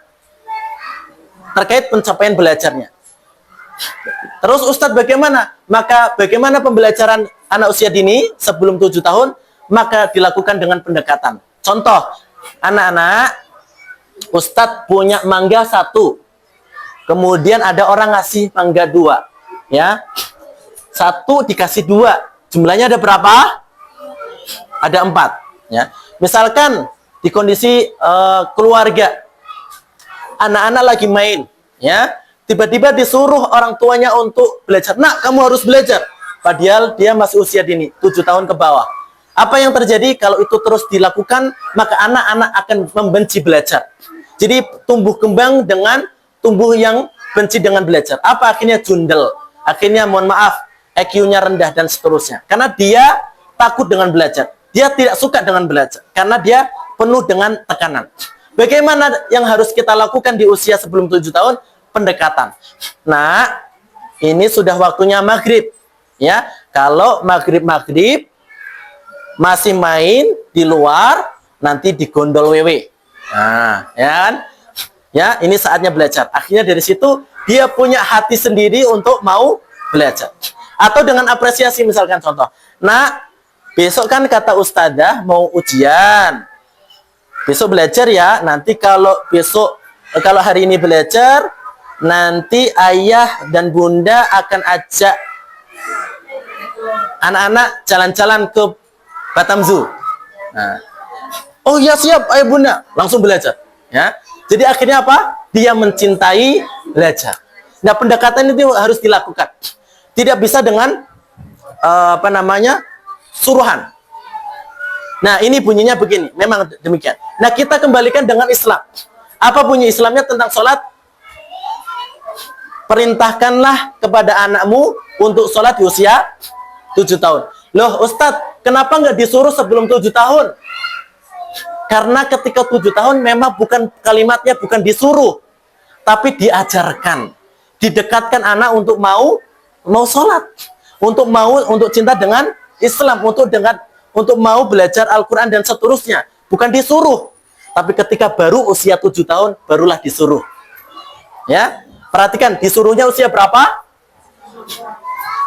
terkait pencapaian belajarnya. Terus Ustadz bagaimana? Maka bagaimana pembelajaran anak usia dini sebelum 7 tahun? Maka dilakukan dengan pendekatan. Contoh, anak-anak, Ustadz punya mangga 1. Kemudian ada orang ngasih mangga 2. Ya, 1 dikasih 2. Jumlahnya ada berapa? Ada 4. Ya. Misalkan di kondisi keluarga, anak-anak lagi main, ya, tiba-tiba disuruh orang tuanya untuk belajar. Nak, kamu harus belajar. Padahal dia masih usia dini, 7 tahun ke bawah. Apa yang terjadi kalau itu terus dilakukan? Maka anak-anak akan membenci belajar. Jadi tumbuh kembang dengan tumbuh yang benci dengan belajar. Apa akhirnya? Jundel. Akhirnya mohon maaf, IQ-nya rendah dan seterusnya. Karena dia takut dengan belajar. Dia tidak suka dengan belajar. Karena dia penuh dengan tekanan. Bagaimana yang harus kita lakukan di usia sebelum 7 tahun? Pendekatan. Nah, ini sudah waktunya maghrib. Ya, kalau maghrib masih main di luar, nanti digondol wewe. Nah, ya kan? Ya, ini saatnya belajar. Akhirnya dari situ dia punya hati sendiri untuk mau belajar. Atau dengan apresiasi, misalkan contoh. Nah, besok kan kata ustadzah mau ujian. Besok belajar ya. Nanti kalau hari ini belajar, nanti ayah dan bunda akan ajak anak-anak jalan-jalan ke Batam Zoo. Nah, oh ya siap, ayah bunda, langsung belajar. Ya, jadi akhirnya apa? Dia mencintai belajar. Nah, pendekatan itu harus dilakukan. Tidak bisa dengan suruhan. Nah, ini bunyinya begini. Memang demikian. Nah, kita kembalikan dengan Islam. Apa bunyi Islamnya tentang sholat? Perintahkanlah kepada anakmu untuk sholat di usia 7 tahun. Loh, Ustadz, kenapa nggak disuruh sebelum 7 tahun? Karena ketika 7 tahun memang bukan kalimatnya bukan disuruh, tapi diajarkan. Didekatkan anak untuk mau sholat, untuk cinta dengan Islam, untuk mau belajar Al-Quran dan seterusnya. Bukan disuruh, tapi ketika baru usia 7 tahun barulah disuruh. Ya, perhatikan, disuruhnya usia berapa?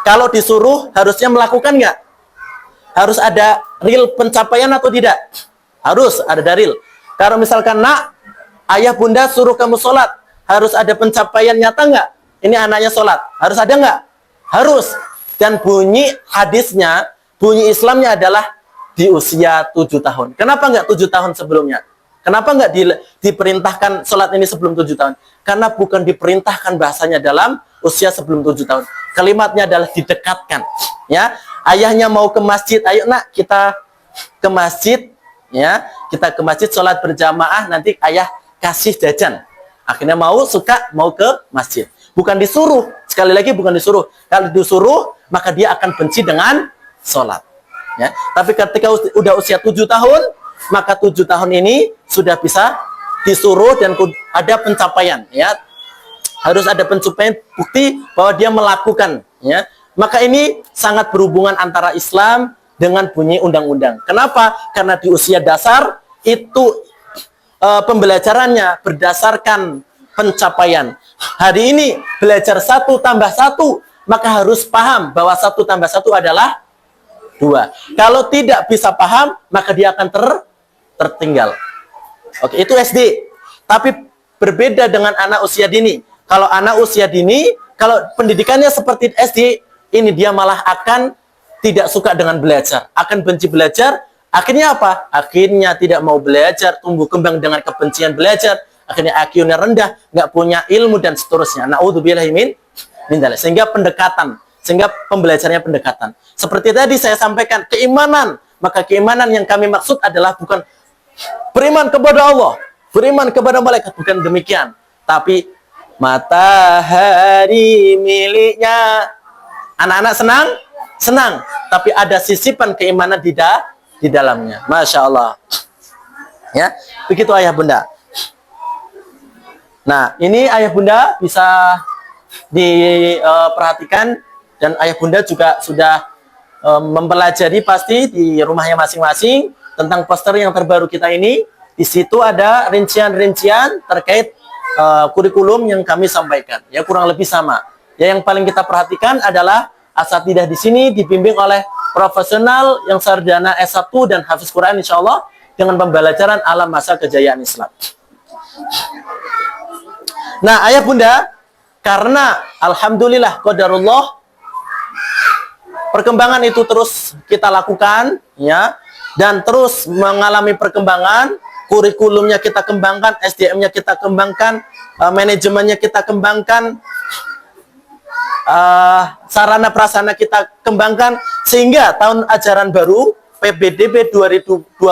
Kalau disuruh harusnya melakukan nggak? Harus ada real pencapaian atau tidak? Harus ada dalil. Kalau misalkan, nak, ayah bunda suruh kamu sholat, harus ada pencapaian nyata nggak? Ini anaknya sholat, harus ada nggak? Harus. Dan bunyi hadisnya, bunyi Islamnya adalah di usia 7 tahun. Kenapa nggak 7 tahun sebelumnya? Kenapa nggak diperintahkan sholat ini sebelum 7 tahun? Karena bukan diperintahkan bahasanya dalam usia sebelum 7 tahun. Kalimatnya adalah didekatkan. Ya, ayahnya mau ke masjid, ayo nak kita ke masjid. Ya, kita ke masjid sholat berjamaah, nanti ayah kasih jajan. Akhirnya mau ke masjid. Bukan disuruh. Sekali lagi bukan disuruh. Kalau disuruh, maka dia akan benci dengan sholat. Ya, tapi ketika udah usia 7 tahun, maka 7 tahun ini sudah bisa disuruh dan ada pencapaian. Ya, harus ada pencapaian bukti bahwa dia melakukan. Ya, maka ini sangat berhubungan antara Islam dengan bunyi undang-undang. Kenapa? Karena di usia dasar itu pembelajarannya berdasarkan pencapaian. Hari ini belajar 1 tambah 1, maka harus paham bahwa 1 tambah 1 adalah 2. Kalau tidak bisa paham, maka dia akan tertinggal. Oke, itu SD. Tapi berbeda dengan anak usia dini. Kalau anak usia dini, kalau pendidikannya seperti SD, ini dia malah akan tidak suka dengan belajar, akan benci belajar. Akhirnya apa? Akhirnya tidak mau belajar, tumbuh kembang dengan kebencian belajar. Akhirnya IQ-nya rendah, nggak punya ilmu dan seterusnya. Na'udzubillahi min dzalik. Sehingga pembelajarannya pendekatan. Seperti tadi saya sampaikan, keimanan. Maka keimanan yang kami maksud adalah bukan beriman kepada Allah, beriman kepada malaikat, bukan demikian. Tapi matahari miliknya. Anak-anak senang. Tapi ada sisipan keimanan di dalamnya. Masya Allah. Ya, begitu ayah bunda. Nah, ini ayah bunda bisa diperhatikan dan ayah bunda juga sudah mempelajari pasti di rumahnya masing-masing tentang poster yang terbaru kita ini. Di situ ada rincian-rincian terkait kurikulum yang kami sampaikan. Ya, kurang lebih sama. Ya, yang paling kita perhatikan adalah asatidah di sini dibimbing oleh profesional yang sarjana S1 dan hafiz Quran insya Allah dengan pembelajaran alam masa kejayaan Islam. Nah, ayah bunda, karena alhamdulillah qadarullah perkembangan itu terus kita lakukan, ya, dan terus mengalami perkembangan, kurikulumnya kita kembangkan, SDM-nya kita kembangkan, manajemennya kita kembangkan, sarana prasarana kita kembangkan, sehingga tahun ajaran baru PBDB 2025-2026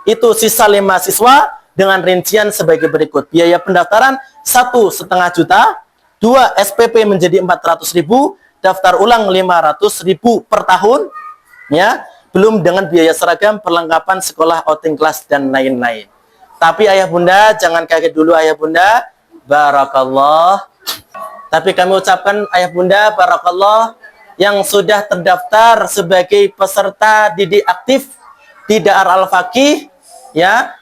itu sisa 5 siswa dengan rincian sebagai berikut. Biaya pendaftaran 1,5 juta, 2 SPP menjadi 400.000, daftar ulang 500.000 per tahun, ya, belum dengan biaya seragam, perlengkapan sekolah, outing kelas dan lain-lain. Tapi ayah bunda jangan kaget dulu ayah bunda, barakallah. Tapi kami ucapkan ayah bunda barakallah yang sudah terdaftar sebagai peserta didik aktif di Daar Al-Faqih, ya,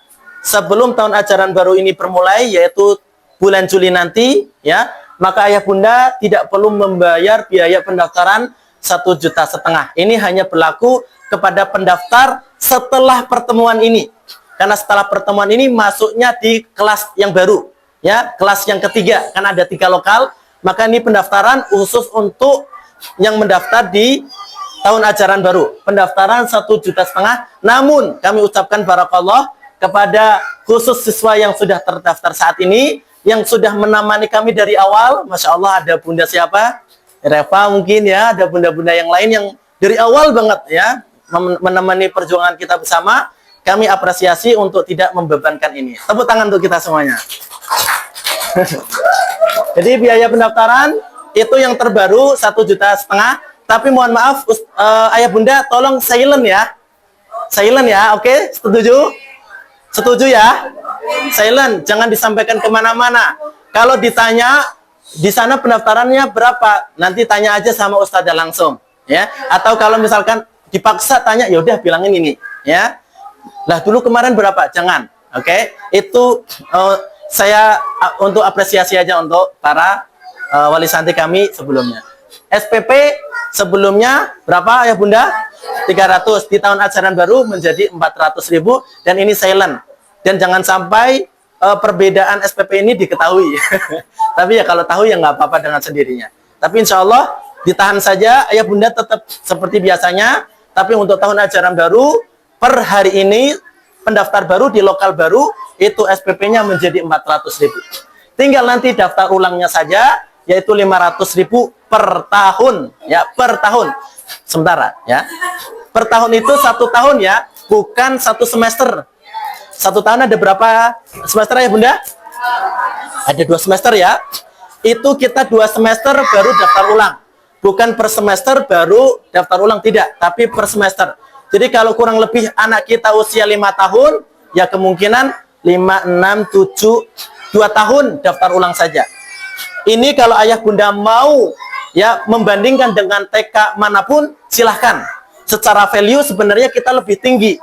sebelum tahun ajaran baru ini bermulai, yaitu bulan Juli nanti, ya, maka ayah bunda tidak perlu membayar biaya pendaftaran 1,5 juta. Ini hanya berlaku kepada pendaftar setelah pertemuan ini, karena setelah pertemuan ini masuknya di kelas yang baru, ya, kelas yang ketiga, kan ada 3 lokal, maka ini pendaftaran khusus untuk yang mendaftar di tahun ajaran baru, pendaftaran 1,5 juta. Namun kami ucapkan barakallah kepada khusus siswa yang sudah terdaftar saat ini, yang sudah menemani kami dari awal. Masya Allah, ada bunda siapa? Reva mungkin, ya, ada bunda-bunda yang lain yang dari awal banget, ya, menemani perjuangan kita bersama. Kami apresiasi untuk tidak membebankan ini. Tepuk tangan untuk kita semuanya. Jadi biaya pendaftaran itu yang terbaru 1,5 juta. Tapi mohon maaf, ayah bunda tolong silent ya. Silent ya, oke? Setuju? Setuju ya? Silent, jangan disampaikan kemana-mana. Kalau ditanya, di sana pendaftarannya berapa? Nanti tanya aja sama ustazah langsung, ya. Atau kalau misalkan dipaksa tanya, ya udah bilangin ini, ya. Lah dulu kemarin berapa? Jangan, oke? Itu saya untuk apresiasi aja untuk para wali santri kami sebelumnya. SPP sebelumnya berapa ya bunda? 300. Di tahun ajaran baru menjadi 400.000 dan ini silent. Dan jangan sampai perbedaan SPP ini diketahui. Tapi ya kalau tahu ya nggak apa-apa dengan sendirinya. Tapi insya Allah ditahan saja, ayah bunda tetap seperti biasanya. Tapi untuk tahun ajaran baru per hari ini pendaftar baru di lokal baru itu SPP-nya menjadi 400.000. Tinggal nanti daftar ulangnya saja, yaitu 500.000 per tahun, ya, per tahun. Sementara, ya, per tahun itu 1 tahun, ya, bukan 1 semester. 1 tahun ada berapa semester ya bunda? Ada 2 semester, ya. Itu kita 2 semester baru daftar ulang, bukan per semester baru daftar ulang, tidak, tapi per semester. Jadi kalau kurang lebih anak kita usia 5 tahun, ya kemungkinan 5, 6, 7, 2 tahun daftar ulang saja. Ini kalau ayah bunda mau, ya, membandingkan dengan TK manapun, silahkan. Secara value sebenarnya kita lebih tinggi,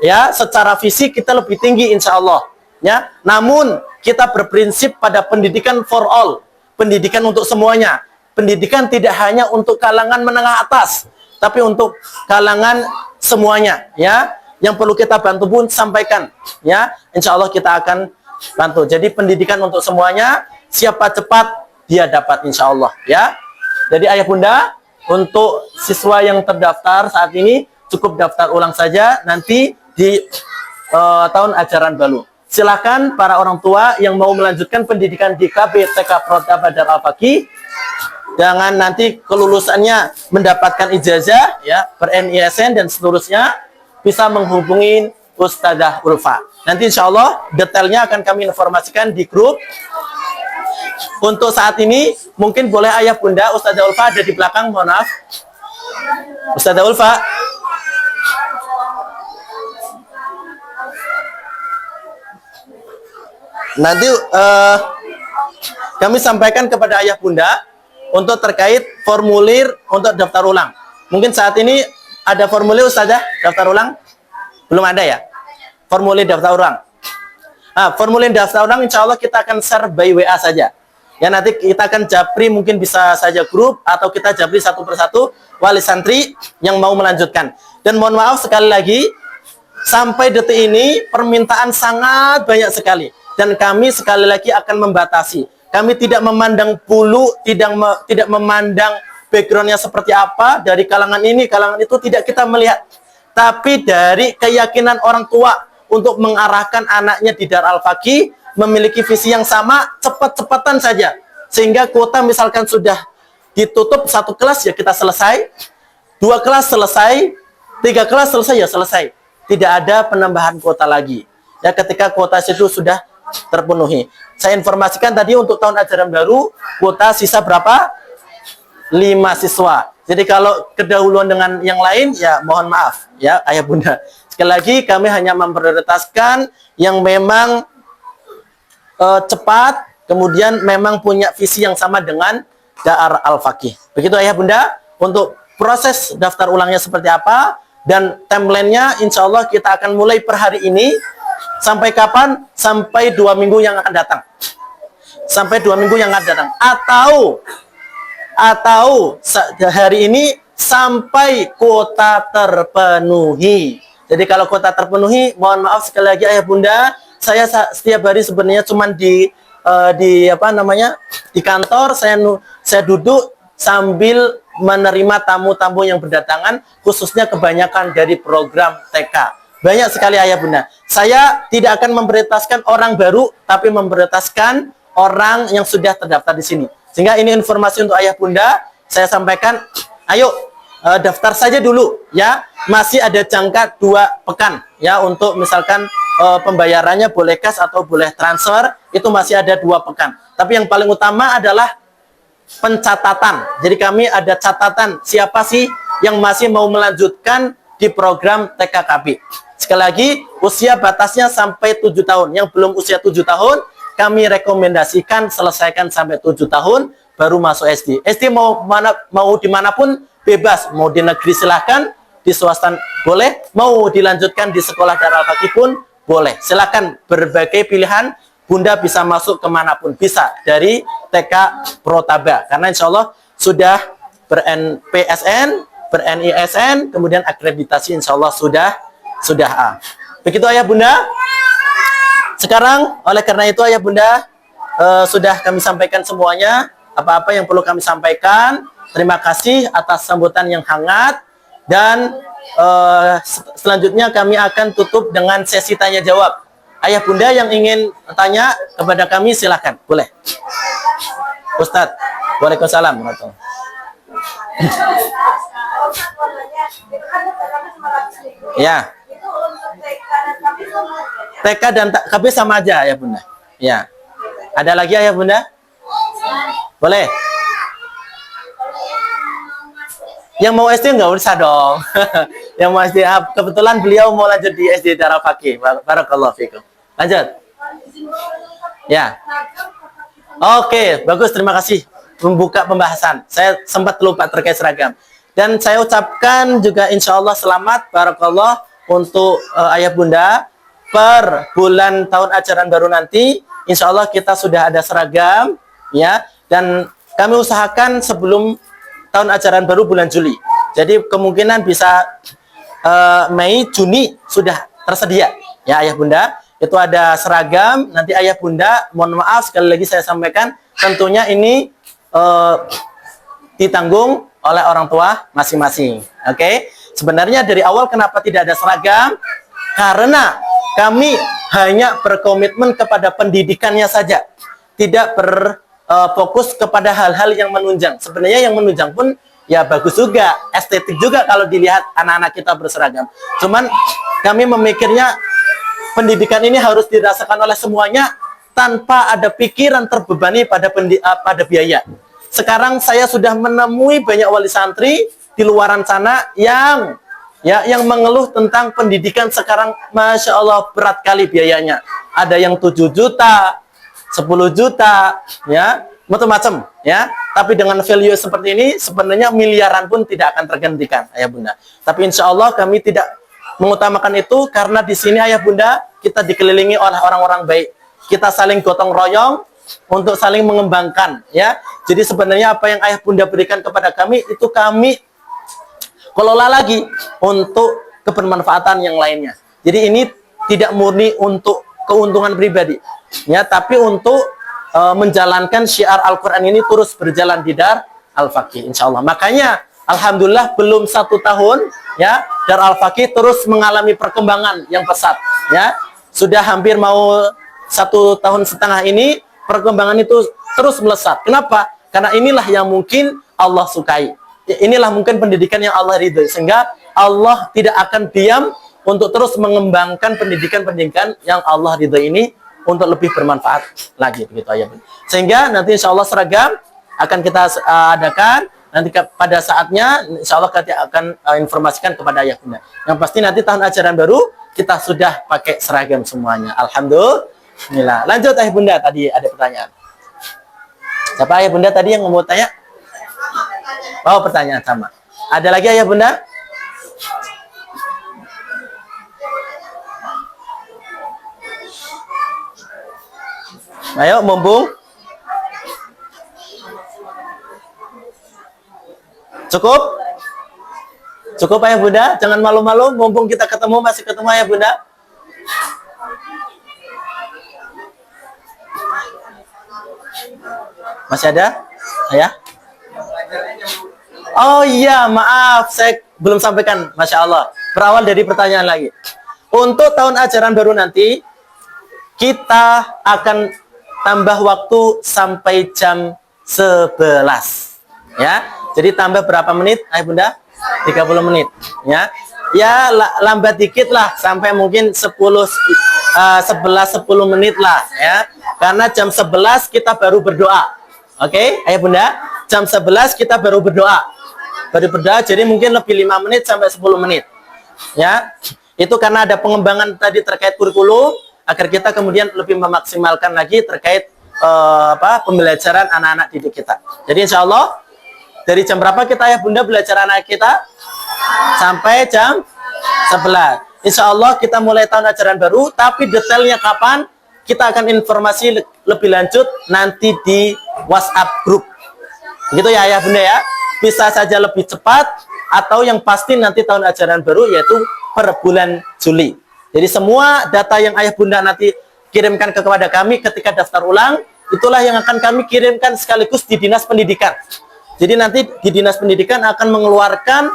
ya, secara fisik kita lebih tinggi insya Allah, ya. Namun kita berprinsip pada pendidikan for all, pendidikan untuk semuanya. Pendidikan tidak hanya untuk kalangan menengah atas, tapi untuk kalangan semuanya, ya. Yang perlu kita bantu pun sampaikan, ya. Insya Allah kita akan bantu. Jadi pendidikan untuk semuanya. Siapa cepat dia dapat insya Allah, ya. Jadi ayah bunda, untuk siswa yang terdaftar saat ini cukup daftar ulang saja nanti di tahun ajaran baru. Silakan para orang tua yang mau melanjutkan pendidikan di KB TK Prodaba Dar Al-Faqih, jangan nanti kelulusannya mendapatkan ijazah, ya, per NISN dan seterusnya, bisa menghubungi Ustazah Ulfa. Nanti insya Allah detailnya akan kami informasikan di grup. Untuk saat ini mungkin boleh ayah bunda Ustazah Ulfa ada di belakang, mohon maaf. Ustazah Ulfa. Nanti kami sampaikan kepada ayah bunda untuk terkait formulir untuk daftar ulang. Mungkin saat ini ada formulir Ustazah daftar ulang? Belum ada ya? Formulir daftar ulang. Formulir daftar ulang insya Allah kita akan share by WA saja. Ya nanti kita akan japri, mungkin bisa saja grup atau kita japri satu persatu wali santri yang mau melanjutkan. Dan mohon maaf sekali lagi, sampai detik ini permintaan sangat banyak sekali. Dan kami sekali lagi akan membatasi. Kami tidak memandang bulu, tidak memandang backgroundnya seperti apa, dari kalangan ini, kalangan itu, tidak kita melihat. Tapi dari keyakinan orang tua untuk mengarahkan anaknya di Dar Al-Faqih, memiliki visi yang sama, cepat-cepatan saja. Sehingga kuota misalkan sudah ditutup 1 kelas, ya kita selesai. 2 kelas selesai. 3 kelas selesai, ya selesai. Tidak ada penambahan kuota lagi. Ya ketika kuota itu sudah terpenuhi. Saya informasikan tadi untuk tahun ajaran baru, kuota sisa berapa? 5 siswa. Jadi kalau kedahuluan dengan yang lain, ya mohon maaf. Ya ayah bunda. Sekali lagi kami hanya memprioritaskan yang memang cepat, kemudian memang punya visi yang sama dengan Dar Al-Faqih. Begitu ayah bunda, untuk proses daftar ulangnya seperti apa, dan timelinenya insya Allah kita akan mulai per hari ini, sampai kapan? Sampai 2 minggu yang akan datang. Sampai 2 minggu yang akan datang. Atau hari ini sampai kuota terpenuhi. Jadi kalau kuota terpenuhi, mohon maaf sekali lagi ayah bunda, saya setiap hari sebenarnya cuman di kantor, saya duduk sambil menerima tamu-tamu yang berdatangan, khususnya kebanyakan dari program TK. Banyak sekali ayah bunda. Saya tidak akan memprioritaskan orang baru, tapi memprioritaskan orang yang sudah terdaftar di sini. Sehingga ini informasi untuk ayah bunda, saya sampaikan, ayo daftar saja dulu ya. Masih ada jangka 2 pekan ya, untuk misalkan pembayarannya boleh cash atau boleh transfer, itu masih ada 2 pekan. Tapi yang paling utama adalah pencatatan. Jadi kami ada catatan siapa sih yang masih mau melanjutkan di program TKKB. Sekali lagi, usia batasnya sampai 7 tahun. Yang belum usia 7 tahun, kami rekomendasikan selesaikan sampai 7 tahun, baru masuk SD. SD mau dimanapun bebas, mau di negeri silahkan, di swasta boleh, mau dilanjutkan di sekolah Dar Al-Faqih pun boleh. Silakan, berbagai pilihan, bunda bisa masuk kemanapun, bisa dari TK Protaba, karena insya Allah sudah ber-PSN, ber-NISN, kemudian akreditasi insya Allah sudah A. Begitu ayah bunda. Sekarang oleh karena itu ayah bunda, sudah kami sampaikan semuanya, apa-apa yang perlu kami sampaikan. Terima kasih atas sambutan yang hangat, dan selanjutnya kami akan tutup dengan sesi tanya jawab. Ayah bunda yang ingin tanya kepada kami silahkan, boleh. Ustadz, waalaikumsalam. Ya. TK dan KB sama aja ya bunda. Ya. Ada lagi ya bunda? Boleh. Yang mau SD nggak usah dong. Yang mau SD, kebetulan beliau mau lanjut di SD Dar Al-Faqih. Barakallahu fikum. Lanjut. Ya. Oke, bagus, terima kasih membuka pembahasan. Saya sempat lupa terkait seragam. Dan saya ucapkan juga insya Allah selamat barakallah untuk ayah bunda. Per bulan tahun ajaran baru nanti, insya Allah kita sudah ada seragam, ya. Dan kami usahakan sebelum tahun ajaran baru bulan Juli. Jadi kemungkinan bisa Mei, Juni sudah tersedia, ya ayah bunda. Itu ada seragam. Nanti ayah bunda, mohon maaf sekali lagi saya sampaikan, tentunya ini ditanggung oleh orang tua masing-masing. Oke. Sebenarnya dari awal kenapa tidak ada seragam? Karena kami hanya berkomitmen kepada pendidikannya saja, tidak berfokus kepada hal-hal yang menunjang. Sebenarnya yang menunjang pun ya bagus juga, estetik juga kalau dilihat anak-anak kita berseragam. Cuman kami memikirnya pendidikan ini harus dirasakan oleh semuanya tanpa ada pikiran terbebani pada biaya. Sekarang saya sudah menemui banyak wali santri di luaran sana yang mengeluh tentang pendidikan sekarang, Masya Allah berat kali biayanya. Ada yang 7 juta, 10 juta, ya, macam-macam, ya. Tapi dengan value seperti ini, sebenarnya miliaran pun tidak akan tergantikan, ayah bunda. Tapi insya Allah kami tidak mengutamakan itu, karena di sini ayah bunda, kita dikelilingi oleh orang-orang baik. Kita saling gotong royong untuk saling mengembangkan, ya. Jadi sebenarnya apa yang ayah bunda berikan kepada kami, itu kami kelola lagi untuk kebermanfaatan yang lainnya. Jadi ini tidak murni untuk keuntungan pribadi, ya, tapi untuk menjalankan syiar Al-Quran ini terus berjalan di Dar Al-Faqih, insya Allah. Makanya, alhamdulillah belum 1 tahun, ya, Dar Al-Faqih terus mengalami perkembangan yang pesat, ya. Sudah hampir mau 1,5 tahun ini, perkembangan itu terus melesat. Kenapa? Karena inilah yang mungkin Allah sukai. Inilah mungkin pendidikan yang Allah ridhoi, sehingga Allah tidak akan diam untuk terus mengembangkan pendidikan-pendidikan yang Allah ridhoi ini untuk lebih bermanfaat lagi, begitu ayah bunda. Sehingga nanti insya Allah seragam akan kita adakan nanti pada saatnya, insya Allah kita akan informasikan kepada ayah bunda. Yang pasti nanti tahun ajaran baru kita sudah pakai seragam semuanya. Alhamdulillah. Lanjut ayah bunda, tadi ada pertanyaan. Siapa ayah bunda tadi yang mau tanya? Oh, pertanyaan sama. Ada lagi ayah bunda? Ayo, mumpung. Cukup? Cukup ayah bunda? Jangan malu-malu, mumpung kita ketemu, masih ketemu ayah bunda. Masih ada? Ayah? Oh iya, maaf, saya belum sampaikan. Masya Allah. Berawal dari pertanyaan lagi. Untuk tahun ajaran baru nanti, kita akan tambah waktu sampai jam 11. Ya. Jadi tambah berapa menit, ayah bunda? 30 menit. Ya. Ya, lambat dikit lah, sampai mungkin 11, 10 menit lah. Ya. Karena jam 11 kita baru berdoa. Oke, ayah bunda? Jam 11 kita baru berdoa. Baru berdoa, jadi mungkin lebih 5 menit sampai 10 menit. Ya. Itu karena ada pengembangan tadi terkait kurikulum, agar kita kemudian lebih memaksimalkan lagi terkait pembelajaran anak-anak didik kita. Jadi insya Allah dari jam berapa kita ayah bunda belajar anak kita? Sampai jam 11. Insya Allah kita mulai tahun ajaran baru, tapi detailnya kapan kita akan informasi lebih lanjut nanti di WhatsApp grup. Begitu ya ayah bunda ya. Bisa saja lebih cepat, atau yang pasti nanti tahun ajaran baru yaitu per bulan Juli. Jadi semua data yang ayah bunda nanti kirimkan kepada kami ketika daftar ulang, itulah yang akan kami kirimkan sekaligus di Dinas Pendidikan. Jadi nanti di Dinas Pendidikan akan mengeluarkan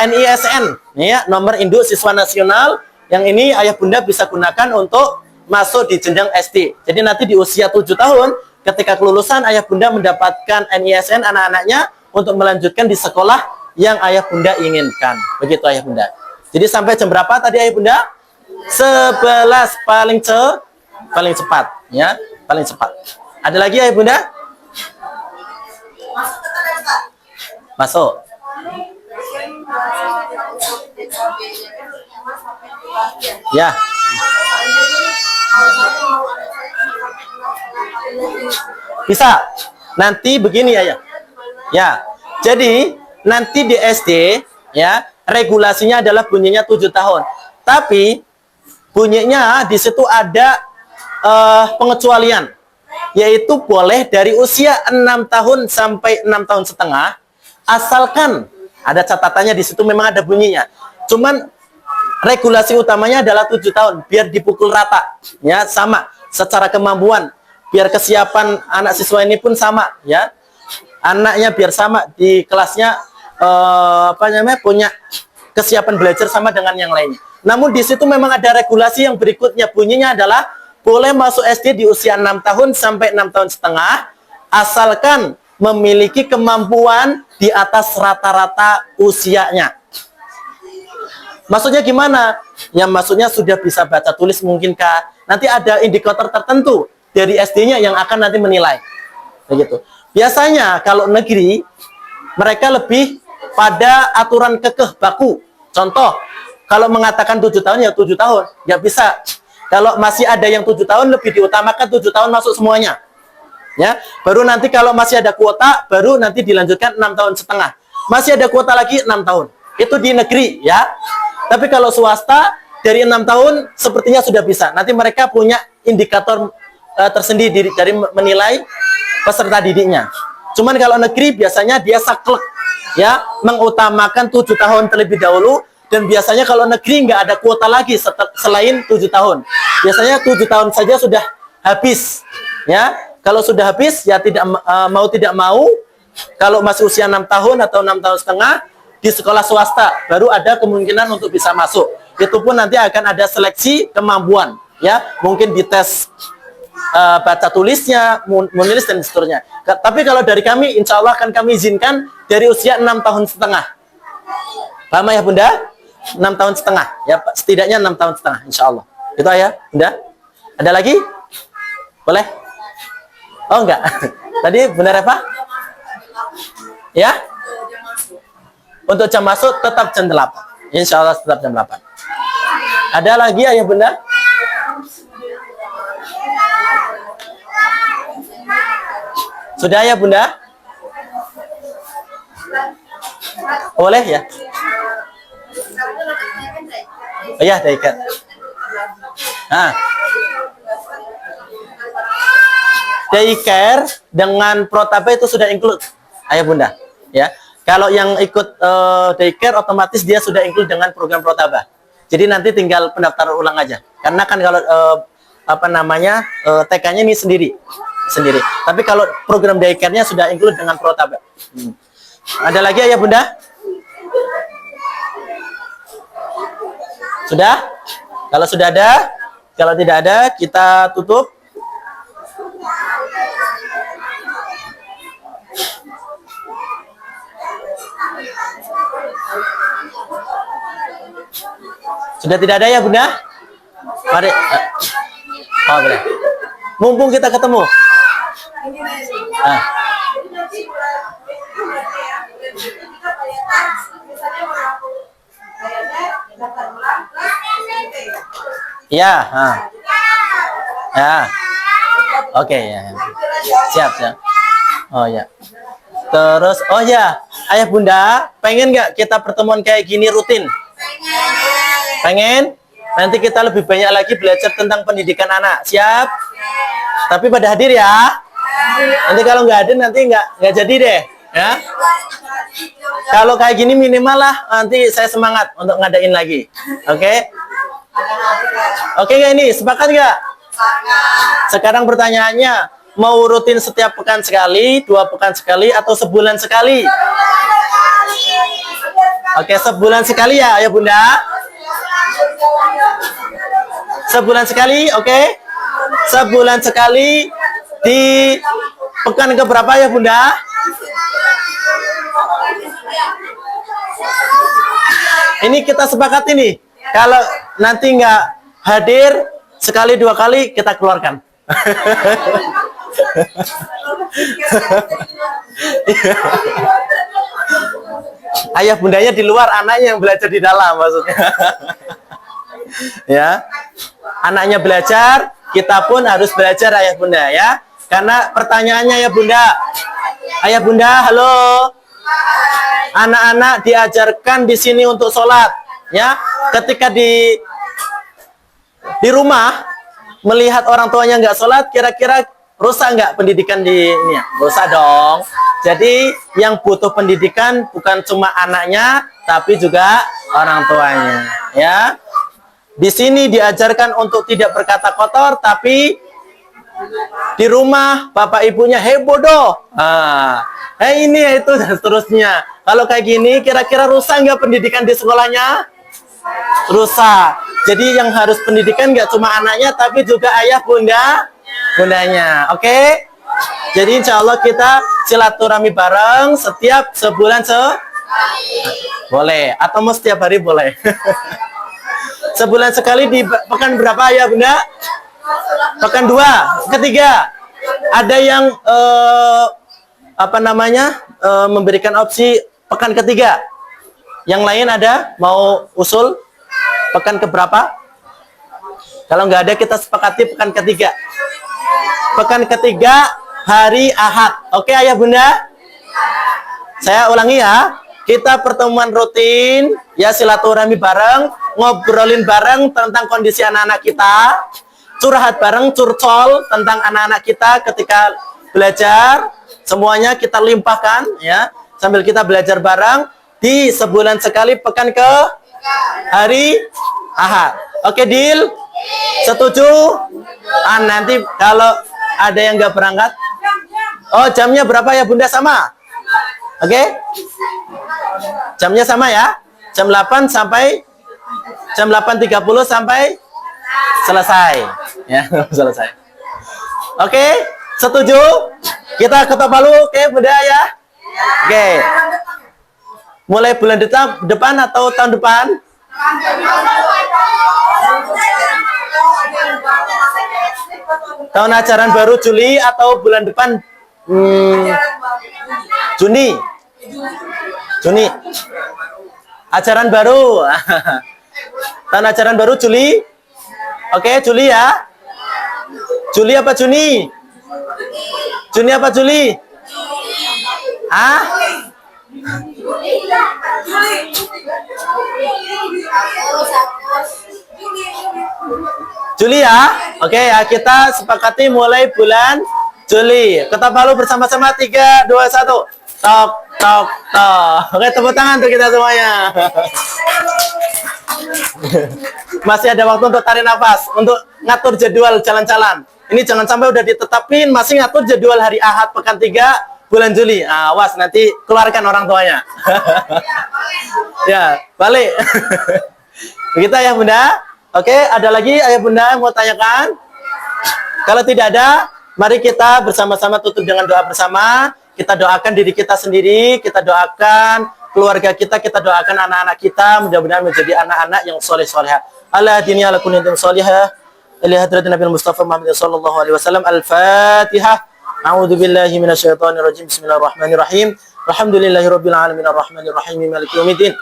NISN, ya, nomor induk siswa nasional, yang ini ayah bunda bisa gunakan untuk masuk di jenjang SD. Jadi nanti di usia 7 tahun, ketika kelulusan ayah bunda mendapatkan NISN anak-anaknya untuk melanjutkan di sekolah yang ayah bunda inginkan. Begitu ayah bunda. Jadi sampai jam berapa tadi ayah bunda? 11 paling cepat, ya, paling cepat. Ada lagi ayah bunda? Masuk. Ya. Bisa. Nanti begini ya. Ya. Jadi nanti di SD, ya, regulasinya adalah bunyinya 7 tahun. Tapi bunyinya di situ ada pengecualian, yaitu boleh dari usia 6 tahun sampai 6 tahun setengah, asalkan ada catatannya di situ memang ada bunyinya. Cuman regulasi utamanya adalah 7 tahun, biar dipukul rata, ya, sama secara kemampuan, biar kesiapan anak siswa ini pun sama, ya, anaknya biar sama di kelasnya, punya kesiapan belajar sama dengan yang lainnya. Namun di situ memang ada regulasi yang berikutnya, bunyinya adalah boleh masuk SD di usia 6 tahun sampai 6 tahun setengah, asalkan memiliki kemampuan di atas rata-rata usianya. Maksudnya gimana? Yang maksudnya sudah bisa baca tulis mungkinkah? Nanti ada indikator tertentu dari SD-nya yang akan nanti menilai. Begitu. Biasanya kalau negeri, mereka lebih pada aturan kekeh baku. Contoh, kalau mengatakan 7 tahun ya 7 tahun, nggak bisa. Kalau masih ada yang 7 tahun, lebih diutamakan 7 tahun masuk semuanya. Ya, baru nanti kalau masih ada kuota, baru nanti dilanjutkan 6,5 tahun. Masih ada kuota lagi 6 tahun. Itu di negeri, ya. Tapi kalau swasta dari 6 tahun sepertinya sudah bisa. Nanti mereka punya indikator tersendiri dari menilai peserta didiknya. Cuman kalau negeri biasanya dia saklek, ya, mengutamakan 7 tahun terlebih dahulu. Dan biasanya kalau negeri nggak ada kuota lagi selain 7 tahun. Biasanya 7 tahun saja sudah habis, ya. Kalau sudah habis, ya tidak mau, kalau masih usia 6 tahun atau 6,5 tahun di sekolah swasta, baru ada kemungkinan untuk bisa masuk. Itu pun nanti akan ada seleksi kemampuan, ya. Mungkin dites baca tulisnya, menulis dan seterusnya. Tapi kalau dari kami, insya Allah akan kami izinkan dari usia 6,5 tahun. Paham ya Bunda? 6,5 tahun, ya, setidaknya 6,5 tahun, insya Allah. Itu ya, Bunda. Ada lagi? Boleh? Oh enggak. Tadi benar apa? Ya? Untuk jam masuk tetap jam 8. Insya Allah tetap jam 8. Ada lagi Ayah Bunda? Sudah ya Bunda? Boleh ya? Oh ya, daycare. Daycare dengan Protaba itu sudah include, Ayah Bunda, ya. Kalau yang ikut daycare otomatis dia sudah include dengan program Protaba. Jadi nanti tinggal pendaftaran ulang aja. Karena kan kalau TK-nya ini sendiri. Tapi kalau program daycare-nya sudah include dengan Protaba. Ada lagi Ayah Bunda? Sudah? Kalau sudah ada, kalau tidak ada kita tutup. Sudah tidak ada ya Bunda? Mari. Oh boleh. Mumpung kita ketemu. Ya. Ya. Oke ya. Siap. Oh ya. Terus, oh ya, Ayah Bunda, pengen nggak kita pertemuan kayak gini rutin? Pengen? Nanti kita lebih banyak lagi belajar tentang pendidikan anak. Siap? Tapi pada hadir ya. Nanti kalau nggak hadir nanti nggak jadi deh. Ya. Kalau kayak gini minimal lah nanti saya semangat untuk ngadain lagi. Oke? Oke nggak ini? Sepakat nggak? Sekarang pertanyaannya, mau rutin setiap pekan sekali, 2 pekan sekali, atau sebulan sekali? Oke, sebulan sekali ya, Ayah Bunda. Sebulan sekali, oke? Sebulan sekali di pekan keberapa ya Bunda? Ini kita sepakat ini. Kalau nanti nggak hadir sekali 2 kali kita keluarkan. Ayah bundanya di luar, anaknya yang belajar di dalam maksudnya. Ya, anaknya belajar, kita pun harus belajar Ayah Bunda ya. Karena pertanyaannya ya Bunda, Ayah Bunda, halo. Anak-anak diajarkan di sini untuk sholat, ya. Ketika di rumah melihat orang tuanya nggak sholat, kira-kira rusak nggak pendidikan di ini ya? Rusak dong. Jadi yang butuh pendidikan bukan cuma anaknya, tapi juga orang tuanya, ya. Di sini diajarkan untuk tidak berkata kotor, tapi di rumah bapak ibunya bodoh. Ini itu dan seterusnya. Kalau kayak gini, kira-kira rusak nggak pendidikan di sekolahnya? Rusak. Jadi yang harus pendidikan nggak cuma anaknya, tapi juga ayah bundanya. Oke? Jadi insya Allah kita silaturahmi bareng setiap sebulan boleh, atau mau setiap hari boleh. Sebulan sekali di pekan berapa ya Bunda? Pekan 2, ketiga. Ada yang memberikan opsi pekan ketiga. Yang lain ada mau usul pekan keberapa? Kalau nggak ada kita sepakati pekan ketiga. Pekan ketiga hari Ahad. Oke ayah bunda? Saya ulangi ya. Kita pertemuan rutin, ya silaturahmi bareng, ngobrolin bareng tentang kondisi anak-anak kita, curhat bareng, curcol tentang anak-anak kita ketika belajar, semuanya kita limpahkan ya, sambil kita belajar bareng di sebulan sekali pekan ke hari Ahad. Oke, deal? Setuju? Nanti kalau ada yang nggak berangkat, oh jamnya berapa ya bunda, sama? Oke? Jamnya sama ya? Jam 8 sampai jam 8.30 sampai selesai. Ya, selesai. Oke, setuju? Kita ketok palu, oke bunda ya? Oke. Mulai bulan depan atau tahun depan? Tahun ajaran baru Juli atau bulan depan Juni? Juni. Ajaran baru. Tahun ajaran baru Juli. Oke, Juli ya. Juli apa Juni? Juni apa Juli? Ah? Juli ya. Oke ya, kita sepakati mulai bulan Juli. Ketok palu bersama-sama 3, 2, 1. Tok, tok, tok. Oke, tepuk tangan untuk kita semuanya. Masih ada waktu untuk tarik nafas, untuk ngatur jadwal jalan-jalan. Ini jangan sampai udah ditetapin, masih ngatur jadwal hari Ahad pekan 3 bulan Juli. Awas nanti keluarkan orang tuanya. Ya, balik. Begitu ya bunda. Oke, ada lagi ayah bunda yang mau tanyakan? Kalau tidak ada, mari kita bersama-sama tutup dengan doa bersama. Kita doakan diri kita sendiri, kita doakan keluarga kita doakan anak-anak kita, mudah-mudahan menjadi anak-anak yang soleh-solehah. Ala dini ala kunintum solehah. Ila hadratin Nabi Mustafa Muhammad sallallahu alaihi wasallam. Al-Fatihah. A'udzu billahi minasyaitonir rajim. Bismillahirrahmanirrahim. Alhamdulillahirabbil alamin arrahmanir rahim maliki yaumiddin.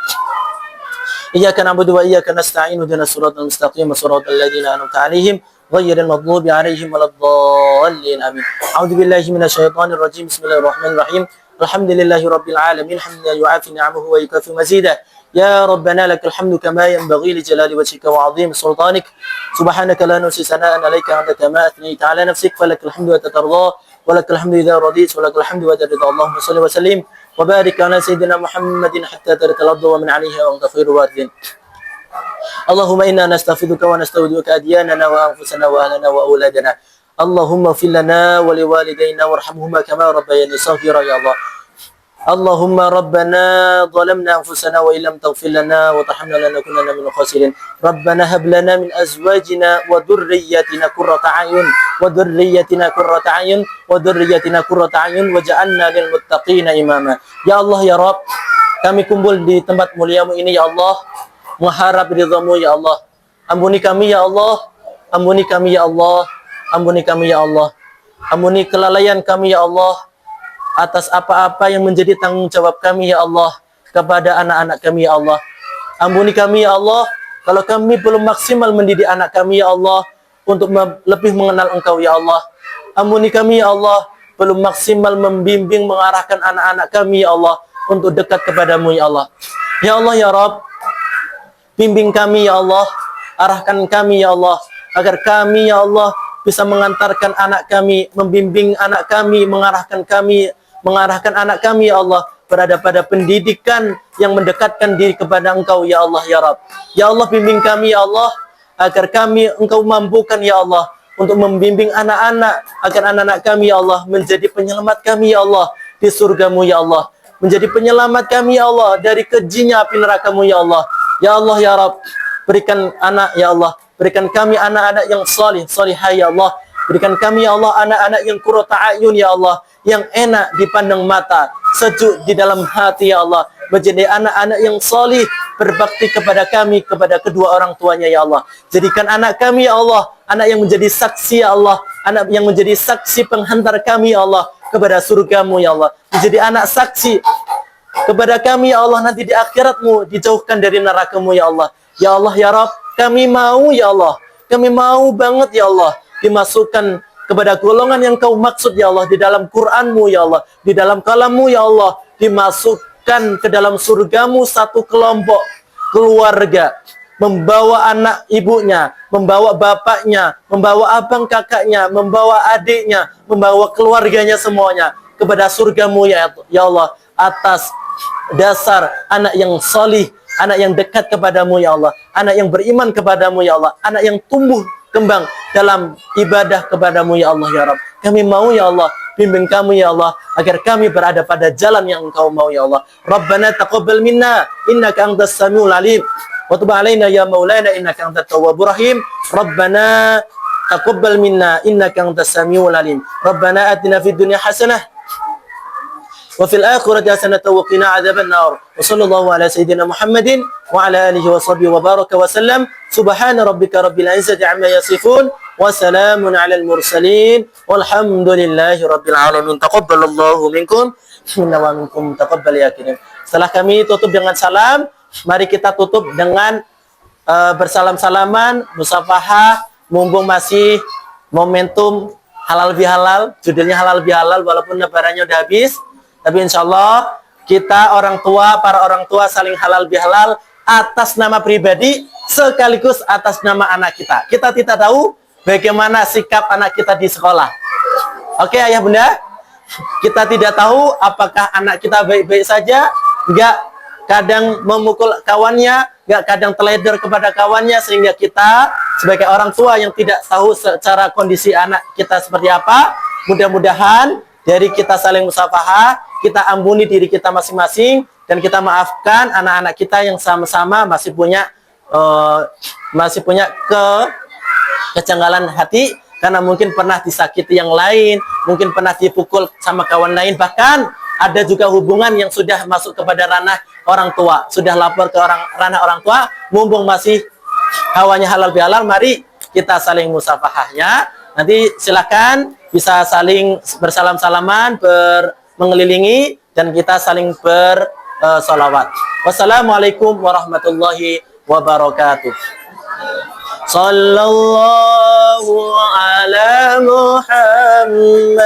Iyyaka na'budu wa iyyaka nasta'in ihdinas siratal mustaqim siratal ladzina an'amta 'alaihim ghairil maghdubi 'alaihim waladdallin amin. A'udzu billahi minasyaitonir rajim. Bismillahirrahmanirrahim. Alhamdulillahirabbil alamin hamdan yu'afi ni'amahu wa yukafi mazidah. Ya Rabbana lakal hamdu kama yanbaghi li jalali wajhika wa 'azimi sultanik. Subhanaka la nuhsi sana'an 'alaika anta kama athnayta 'ala nafsik falakal hamdu wa tatarda wa lakal hamdu idza radit wa lakal hamdu wa tarda. Allahumma shalli wa sallim wa barik ala sayyidina Muhammadin hatta tarkal ardu wa min 'alayha wa anta khairu warithin. Allahumma inna nastaghfiruka wa nasta'udzuka adyanana wa anfusana wa ahlana wa auladana. Allahumma fil lana wa liwalidayna warhamhuma kama rabbayani shaghira ya Allah. Allahumma rabbana zalamna anfusana wa illam taghfir lana wa tarhamna lanakunanna minal khasirin. Rabbana hab lana min azwajina wa dhurriyyatina qurrata a'yun wa dhurriyyatina qurrata a'yun wa dhurriyyatina qurrata a'yun waj'alna lil muttaqina imama. Ya Allah ya Rabb, kami kumpul di tempat muliamu ini ya Allah, mengharap ridhamu ya Allah. Ampuni kami ya Allah, ampuni kami ya Allah, ampuni kami ya Allah. Ampuni kelalaian kami ya Allah atas apa-apa yang menjadi tanggung jawab kami ya Allah kepada anak-anak kami ya Allah. Ampuni kami ya Allah kalau kami belum maksimal mendidik anak kami ya Allah untuk lebih mengenal Engkau ya Allah. Ampuni kami ya Allah belum maksimal membimbing mengarahkan anak-anak kami ya Allah untuk dekat kepadamu ya Allah. Ya Allah ya Rabb, bimbing kami ya Allah, arahkan kami ya Allah agar kami ya Allah bisa mengantarkan anak kami, membimbing anak kami, mengarahkan anak kami ya Allah berada pada pendidikan yang mendekatkan diri kepada Engkau ya Allah ya Rabb. Ya Allah, bimbing kami ya Allah agar kami Engkau mampukan ya Allah untuk membimbing anak-anak agar anak-anak kami ya Allah menjadi penyelamat kami ya Allah di surgamu ya Allah, menjadi penyelamat kami ya Allah dari kejinya api nerakamu ya Allah. Ya Allah ya Rabb, berikan anak ya Allah, berikan kami anak-anak yang salih, salihah ya Allah. Berikan kami ya Allah anak-anak yang qurrata a'yun ya Allah, yang enak dipandang mata, sejuk di dalam hati ya Allah, menjadi anak-anak yang salih, berbakti kepada kami, kepada kedua orang tuanya ya Allah. Jadikan anak kami ya Allah, anak yang menjadi saksi ya Allah, anak yang menjadi saksi penghantar kami ya Allah kepada surgamu ya Allah, menjadi anak saksi kepada kami ya Allah nanti di akhiratmu, dijauhkan dari nerakamu ya Allah. Ya Allah ya Rabb, kami mau ya Allah, kami mau banget ya Allah dimasukkan kepada golongan yang kau maksud ya Allah di dalam Qur'an-Mu ya Allah, di dalam kalam-Mu ya Allah, dimasukkan ke dalam surgamu satu kelompok keluarga, membawa anak ibunya, membawa bapaknya, membawa abang kakaknya, membawa adiknya, membawa keluarganya semuanya kepada surgamu ya Allah, atas dasar anak yang solih, anak yang dekat kepadamu ya Allah, anak yang beriman kepadamu ya Allah, anak yang tumbuh kembang dalam ibadah kepadamu ya Allah ya Rabb. Kami mau ya Allah, bimbing kami ya Allah, agar kami berada pada jalan yang Engkau mau ya Allah. Rabbana taqabbal minna innaka antas samiul alim wa tub alaina ya maulana innaka antat tawwabur rahim. Rabbana taqabbal minna innaka antas samiul alim. Rabbana atina fid dunya hasanah وفي الآخرة حسنة وقنا عذاب النار وصلى الله على سيدنا محمد وعلى آله وصحبه وبارك وسلم سبحان ربك رب العزة عما يصفون وسلام على المرسلين والحمد لله رب العالمين تقبل الله منكم منا ومنكم تقبل يا كريم. Setelah kami tutup dengan salam, mari kita tutup dengan bersalam-salaman, musafahah, mumpung masih momentum halal bihalal, judulnya halal bihalal walaupun lebarannya udah habis. Tapi insya Allah kita orang tua, para orang tua saling halal bihalal atas nama pribadi sekaligus atas nama anak kita. Kita tidak tahu bagaimana sikap anak kita di sekolah. Oke ayah bunda, kita tidak tahu apakah anak kita baik-baik saja, nggak kadang memukul kawannya, nggak kadang teledor kepada kawannya, sehingga kita sebagai orang tua yang tidak tahu secara kondisi anak kita seperti apa, mudah-mudahan dari kita saling musafahah, kita ampuni diri kita masing-masing, dan kita maafkan anak-anak kita yang sama-sama masih punya kejanggalan hati, karena mungkin pernah disakiti yang lain, mungkin pernah dipukul sama kawan lain, bahkan ada juga hubungan yang sudah masuk kepada ranah orang tua, sudah lapor ke ranah orang tua. Mumpung masih hawanya halal bihalal, mari kita saling musafahahnya. Nanti silakan bisa saling bersalam-salaman, mengelilingi, dan kita saling bersolawat. Wassalamualaikum warahmatullahi wabarakatuh. Sallallahu ala Muhammad.